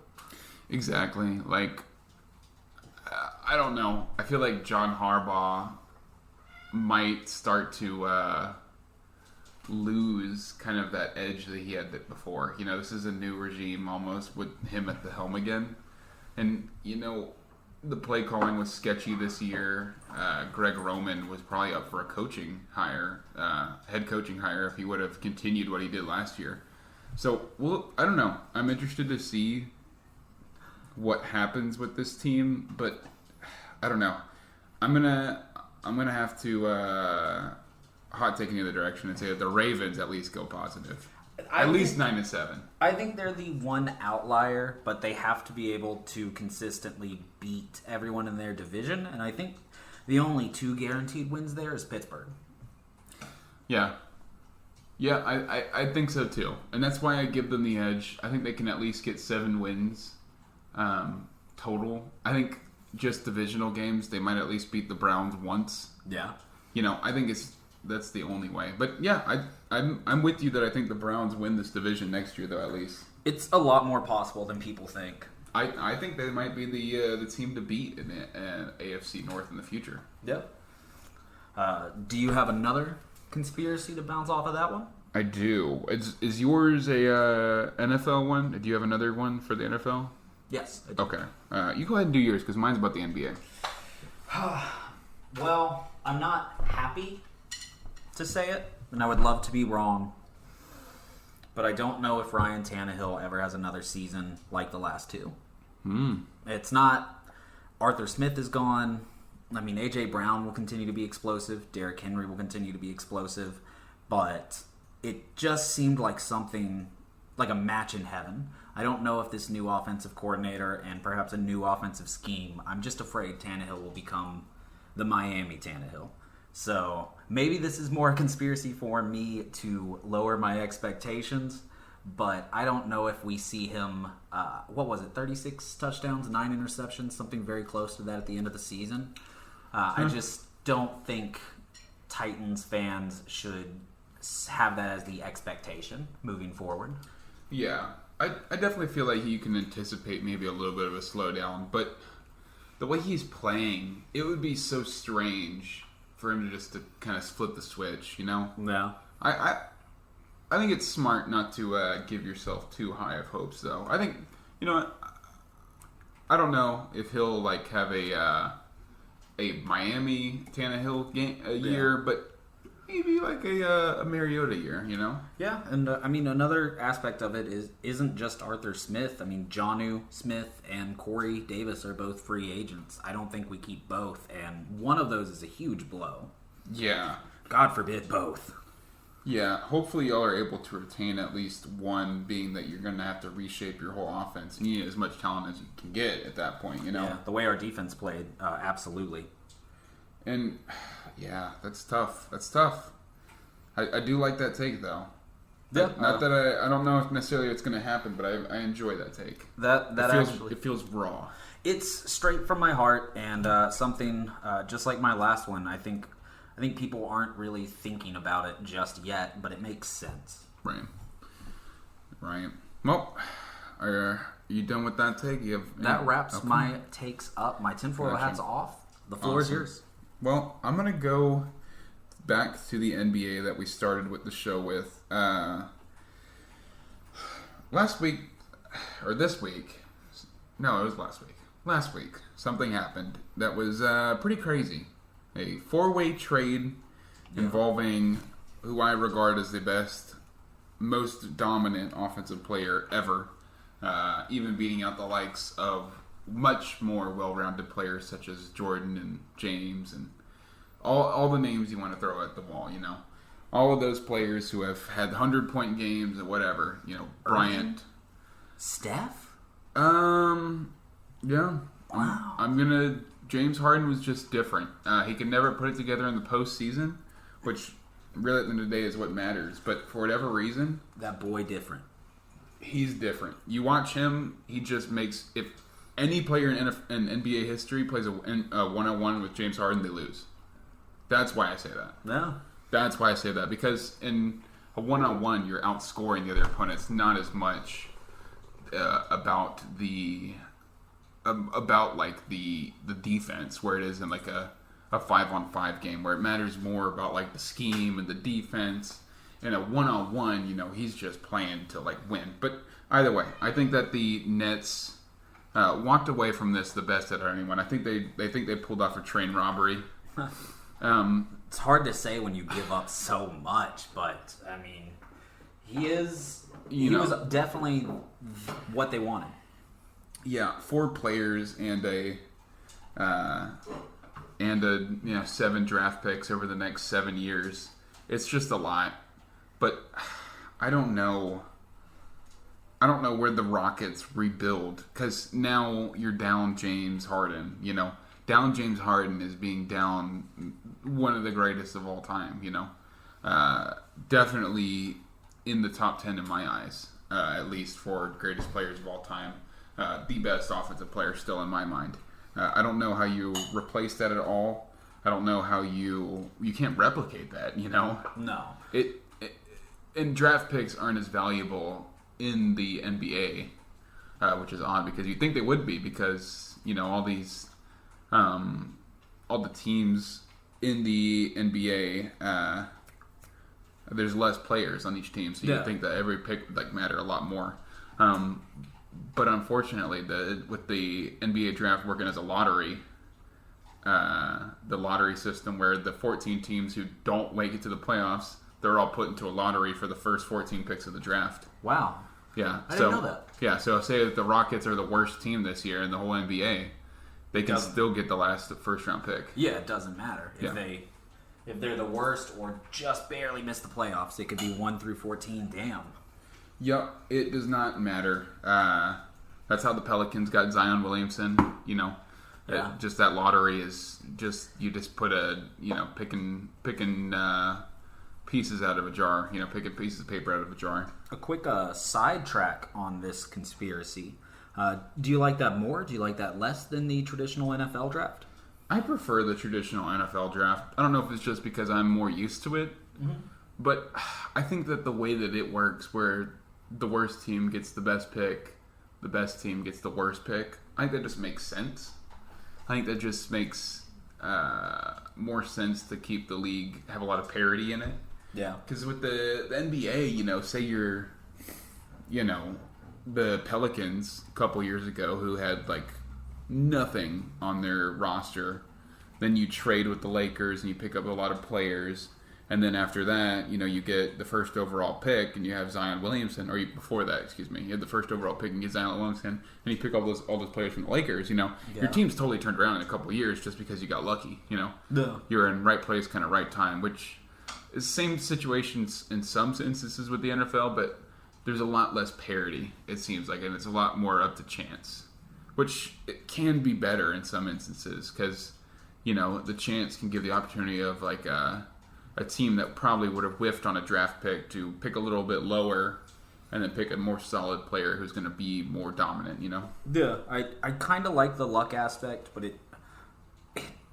Exactly. I don't know. I feel like John Harbaugh might start to lose kind of that edge that he had before. This is a new regime almost with him at the helm again. And, the play calling was sketchy this year. Greg Roman was probably up for a coaching hire, head coaching hire, if he would have continued what he did last year. So, I don't know. I'm interested to see what happens with this team, but I don't know. I'm gonna have to hot take in the other direction and say that the Ravens at least go positive. At least 9-7. I think they're the one outlier, but they have to be able to consistently beat everyone in their division. And I think the only 2 guaranteed wins there is Pittsburgh. Yeah. Yeah, I think so too. And that's why I give them the edge. I think they can at least get 7 wins total. I think just divisional games, they might at least beat the Browns once. Yeah. I think it's that's the only way. But yeah, I'm with you that I think the Browns win this division next year, though. At least It's a lot more possible than people think. I think they might be the team to beat in the AFC North in the future. Yep. Do you have another conspiracy to bounce off of that one? I do. Is yours a NFL one? Do you have another one for the NFL? Yes. I do. Okay. You go ahead and do yours because mine's about the NBA. Well, I'm not happy to say it, and I would love to be wrong, but I don't know if Ryan Tannehill ever has another season like the last two. It's not. Arthur Smith is gone. I mean, A.J. Brown will continue to be explosive. Derrick Henry will continue to be explosive. But it just seemed like something, like a match in heaven. I don't know if this new offensive coordinator and perhaps a new offensive scheme, I'm just afraid Tannehill will become the Miami Tannehill. So maybe this is more a conspiracy for me to lower my expectations, but I don't know if we see him, 36 touchdowns, 9 interceptions, something very close to that at the end of the season. I just don't think Titans fans should have that as the expectation moving forward. Yeah, I definitely feel like you can anticipate maybe a little bit of a slowdown, but the way he's playing, it would be so strange for him to kind of flip the switch, you know? Yeah. I think it's smart not to give yourself too high of hopes, though. I think, you know what? I don't know if he'll like have a Miami Tannehill year, but maybe like a Mariota year, you know? Yeah, and I mean, another aspect of it isn't just Arthur Smith. I mean, Jonnu Smith and Corey Davis are both free agents. I don't think we keep both, and one of those is a huge blow. Yeah. God forbid both. Yeah, hopefully y'all are able to retain at least one, being that you're going to have to reshape your whole offense. And you need as much talent as you can get at that point, you know? Yeah, the way our defense played, absolutely. And, yeah, that's tough. That's tough. I do like that take, though. Yeah, Not that I don't know if necessarily it's going to happen, but I enjoy that take. It feels raw. It's straight from my heart, and something just like my last one. I think people aren't really thinking about it just yet, but it makes sense. Right. Well, are you done with that take? That wraps my takes up. My tinfoil hat's off. The floor is yours. Well, I'm going to go back to the NBA that we started with the show with. Last week, something happened that was pretty crazy. A 4-way trade involving who I regard as the best, most dominant offensive player ever, even beating out the likes of much more well-rounded players such as Jordan and James and all the names you want to throw at the wall, you know. All of those players who have had 100-point games or whatever, you know, Bryant. Steph? Yeah. Wow. James Harden was just different. He could never put it together in the postseason, which really at the end of the day is what matters. But for whatever reason, that boy different. He's different. You watch him, he just makes... If any player in NBA history plays a one-on-one with James Harden, they lose. That's why I say that. Yeah. That's why I say that. Because in a one-on-one, you're outscoring the other opponent. It's not as much about the defense, where it is in like a 5-on-5 game, where it matters more about like the scheme and the defense. In a one-on-one, you know, he's just playing to like win. But either way, I think that the Nets walked away from this the best out of anyone. I think they pulled off a train robbery. It's hard to say when you give up so much, but I mean, he was definitely what they wanted. Yeah, 4 players and a 7 draft picks over the next 7 years. It's just a lot. But I don't know where the Rockets rebuild, because now you're down James Harden. You know, down James Harden is being down one of the greatest of all time. You know, definitely in the top 10 in my eyes, at least for greatest players of all time. The best offensive player still in my mind. I don't know how you replace that at all. I don't know how you can't replicate that. No. And draft picks aren't as valuable in the NBA, which is odd because you'd think they would be because all these all the teams in the NBA. There's less players on each team, so you'd think that every pick would matter a lot more. But unfortunately, with the NBA draft working as a lottery, the lottery system where the 14 teams who don't make it to the playoffs, they're all put into a lottery for the first 14 picks of the draft. Wow. Yeah. I didn't know that. Yeah, so say that the Rockets are the worst team this year in the whole NBA, they can still get the first round pick. Yeah, it doesn't matter. If they're the worst or just barely miss the playoffs, it could be 1 through 14. Damn. Yep, it does not matter. That's how the Pelicans got Zion Williamson. Just that lottery is you just put picking pieces out of a jar. Picking pieces of paper out of a jar. A quick sidetrack on this conspiracy. Do you like that more? Do you like that less than the traditional NFL draft? I prefer the traditional NFL draft. I don't know if it's just because I'm more used to it, but I think that the way that it works, where the worst team gets the best pick, the best team gets the worst pick, I think that just makes sense. I think that just makes more sense to keep the league, have a lot of parity in it. Yeah. Because with the NBA, say you're, the Pelicans a couple years ago who had nothing on their roster, then you trade with the Lakers and you pick up a lot of players, and then after that, you get the first overall pick and you have Zion Williamson, or before that, excuse me, you had the first overall pick and get Zion Williamson, and you pick up all those players from the Lakers. Your team's totally turned around in a couple of years just because you got lucky. You're in right place, kind of right time, which is the same situations in some instances with the NFL, but there's a lot less parity, it seems like, and it's a lot more up to chance. Which it can be better in some instances because, the chance can give the opportunity of a team that probably would have whiffed on a draft pick to pick a little bit lower and then pick a more solid player who's going to be more dominant, Yeah, I kind of like the luck aspect, but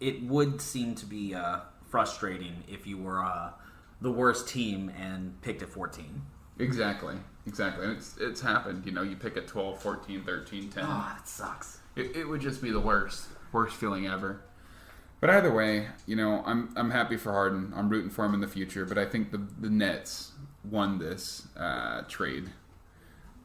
it would seem to be frustrating if you were the worst team and picked at 14. Exactly. And it's happened. You pick at 12, 14, 13, 10. Oh, that sucks. It would just be the worst feeling ever. But either way, I'm happy for Harden. I'm rooting for him in the future. But I think the Nets won this trade.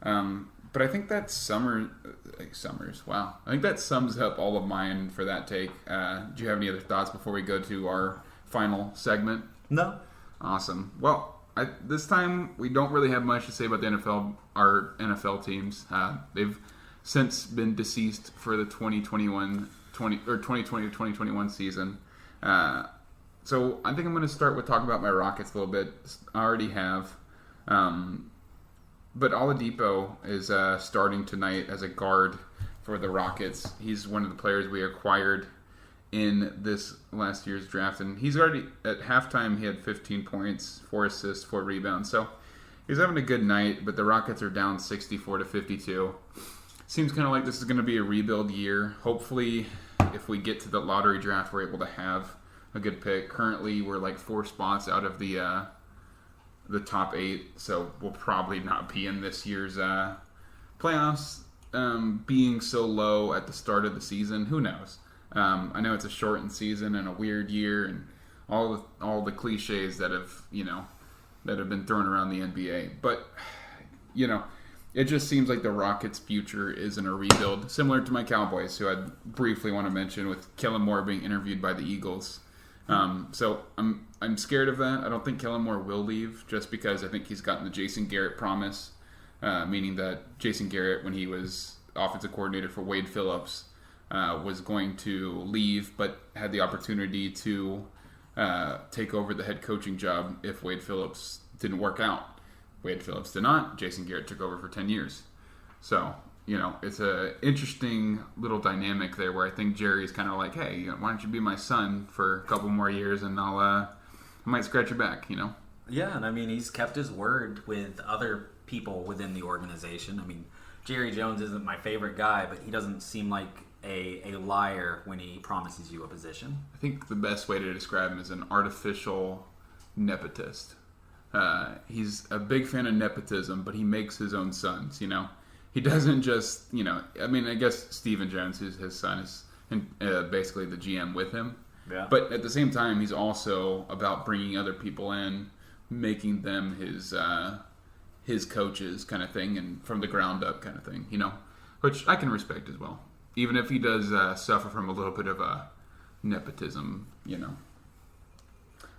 But I think that Summers. Wow. I think that sums up all of mine for that take. Do you have any other thoughts before we go to our final segment? No. Awesome. Well, this time we don't really have much to say about the NFL. Our NFL teams, they've since been deceased for the 2020 to 2021 season. So I think I'm going to start with talking about my Rockets a little bit. I already have, but Oladipo is starting tonight as a guard for the Rockets. He's one of the players we acquired in this last year's draft, and he's already at halftime he had 15 points, 4 assists, 4 rebounds, so he's having a good night. But the Rockets are down 64-52. Seems kind of like this is going to be a rebuild year. Hopefully, if we get to the lottery draft, we're able to have a good pick. Currently, we're 4 spots out of the top 8, so we'll probably not be in this year's playoffs. Being so low at the start of the season, who knows? I know it's a shortened season and a weird year, and all the cliches that have been thrown around the NBA. But it just seems like the Rockets' future is in a rebuild, similar to my Cowboys, who I briefly want to mention with Kellen Moore being interviewed by the Eagles. So I'm scared of that. I don't think Kellen Moore will leave, just because I think he's gotten the Jason Garrett promise, meaning that Jason Garrett, when he was offensive coordinator for Wade Phillips, was going to leave, but had the opportunity to take over the head coaching job if Wade Phillips didn't work out. Wade Phillips did not. Jason Garrett took over for 10 years. So, it's an interesting little dynamic there where I think Jerry's kind of like, hey, why don't you be my son for a couple more years and I might scratch your back, Yeah, and he's kept his word with other people within the organization. Jerry Jones isn't my favorite guy, but he doesn't seem like a liar when he promises you a position. I think the best way to describe him is an artificial nepotist. He's a big fan of nepotism, but he makes his own sons, He doesn't just, I guess Stephen Jones, who's his son, is basically the GM with him. Yeah. But at the same time, he's also about bringing other people in, making them his coaches kind of thing, and from the ground up kind of thing, which I can respect as well. Even if he does suffer from a little bit of nepotism,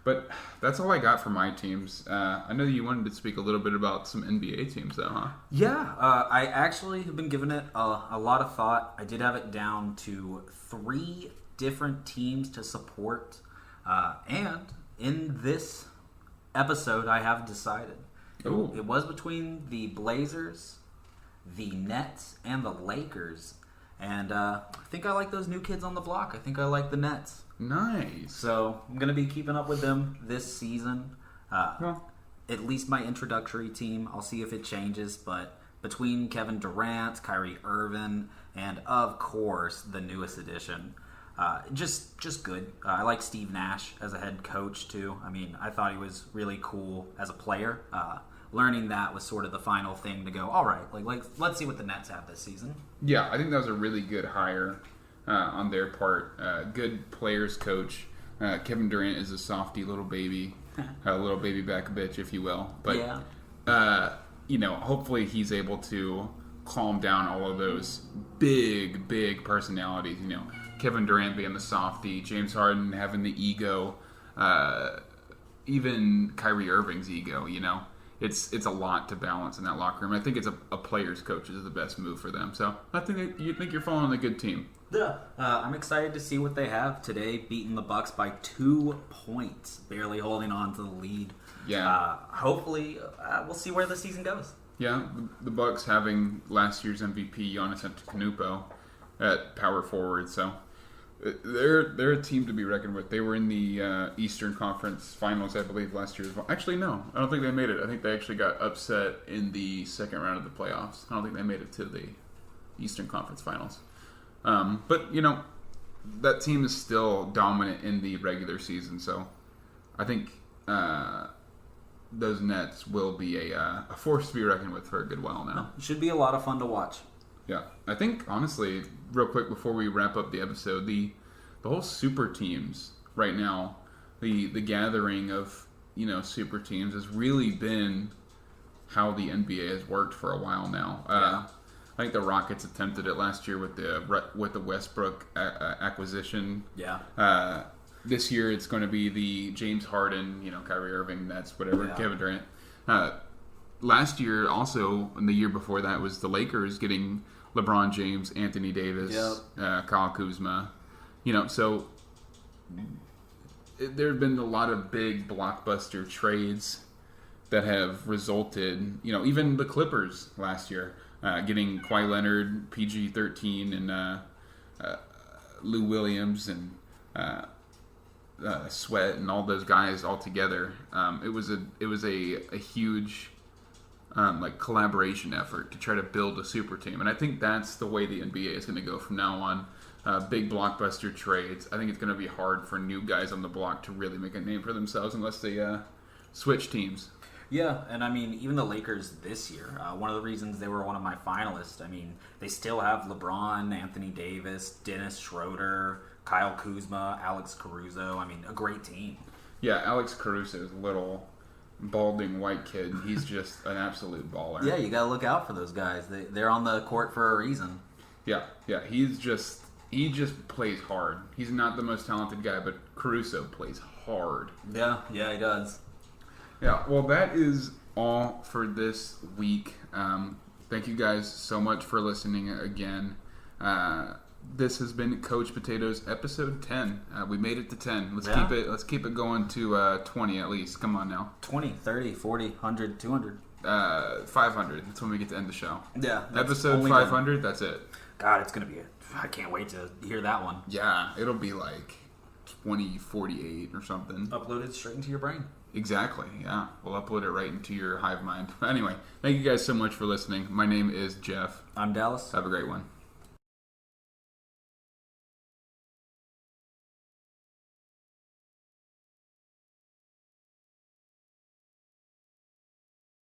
But that's all I got for my teams. I know you wanted to speak a little bit about some NBA teams, though, huh? Yeah, I actually have been giving it a lot of thought. I did have it down to 3 different teams to support. And in this episode, I have decided. Ooh. It was between the Blazers, the Nets, and the Lakers. And I think I like those new kids on the block. I think I like the Nets. Nice. So I'm going to be keeping up with them this season. At least my introductory team. I'll see if it changes. But between Kevin Durant, Kyrie Irving, and of course the newest addition, just good. I like Steve Nash as a head coach too. I mean, I thought he was really cool as a player. Learning that was sort of the final thing to go, all right, let's see what the Nets have this season. Yeah, I think that was a really good hire on their part. Good players coach. Kevin Durant is a softy little baby, a little baby back bitch, if you will. But, hopefully he's able to calm down all of those big personalities. Kevin Durant being the softy, James Harden having the ego, even Kyrie Irving's ego, It's a lot to balance in that locker room. I think it's a player's coach is the best move for them. So I think you think you're following a good team. Yeah, I'm excited to see what they have today, beating the Bucks by 2 points, barely holding on to the lead. Yeah. Hopefully, we'll see where the season goes. Yeah, the Bucks having last year's MVP Giannis Antetokounmpo at power forward, so they're a team to be reckoned with. They were in the Eastern Conference Finals, I believe, last year as well. Actually, no. I don't think they made it. I think they actually got upset in the second round of the playoffs. I don't think they made it to the Eastern Conference Finals. But, that team is still dominant in the regular season, so I think those Nets will be a force to be reckoned with for a good while now. It should be a lot of fun to watch. Yeah, I think, honestly, real quick before we wrap up the episode, the whole super teams right now, the gathering of, super teams has really been how the NBA has worked for a while now. I think the Rockets attempted it last year with the Westbrook acquisition. Yeah. This year it's going to be the James Harden, Kyrie Irving, Nets, whatever, Kevin Durant. Last year, also, and the year before that, was the Lakers getting LeBron James, Anthony Davis, Kyle Kuzma. So there have been a lot of big blockbuster trades that have resulted, even the Clippers last year, getting Kawhi Leonard, PG-13, and Lou Williams, and Sweat, and all those guys all together. It was a huge collaboration effort to try to build a super team, and I think that's the way the NBA is going to go from now on. Big blockbuster trades. I think it's going to be hard for new guys on the block to really make a name for themselves unless they switch teams. Yeah, and I mean, even the Lakers this year, one of the reasons they were one of my finalists, I mean, they still have LeBron, Anthony Davis, Dennis Schroeder, Kyle Kuzma, Alex Caruso. I mean, a great team. Yeah, Alex Caruso is a little balding white kid. He's just an absolute baller. Yeah, you got to look out for those guys. They're on the court for a reason. Yeah, he just plays hard. He's not the most talented guy, but Caruso plays hard. Yeah, he does. Yeah, well, that is all for this week. Thank you guys so much for listening again. This has been Coach Potatoes episode 10. We made it to 10. Let's keep it going to 20 at least. Come on now. 20, 30, 40, 100, 200. 500. That's when we get to end the show. Yeah. Episode 500, that's it. God, it's going to be I can't wait to hear that one. Yeah, it'll be like 2048 or something. Uploaded straight into your brain. Exactly, yeah. We'll upload it right into your hive mind. Anyway, thank you guys so much for listening. My name is Jeff. I'm Dallas. Have a great one.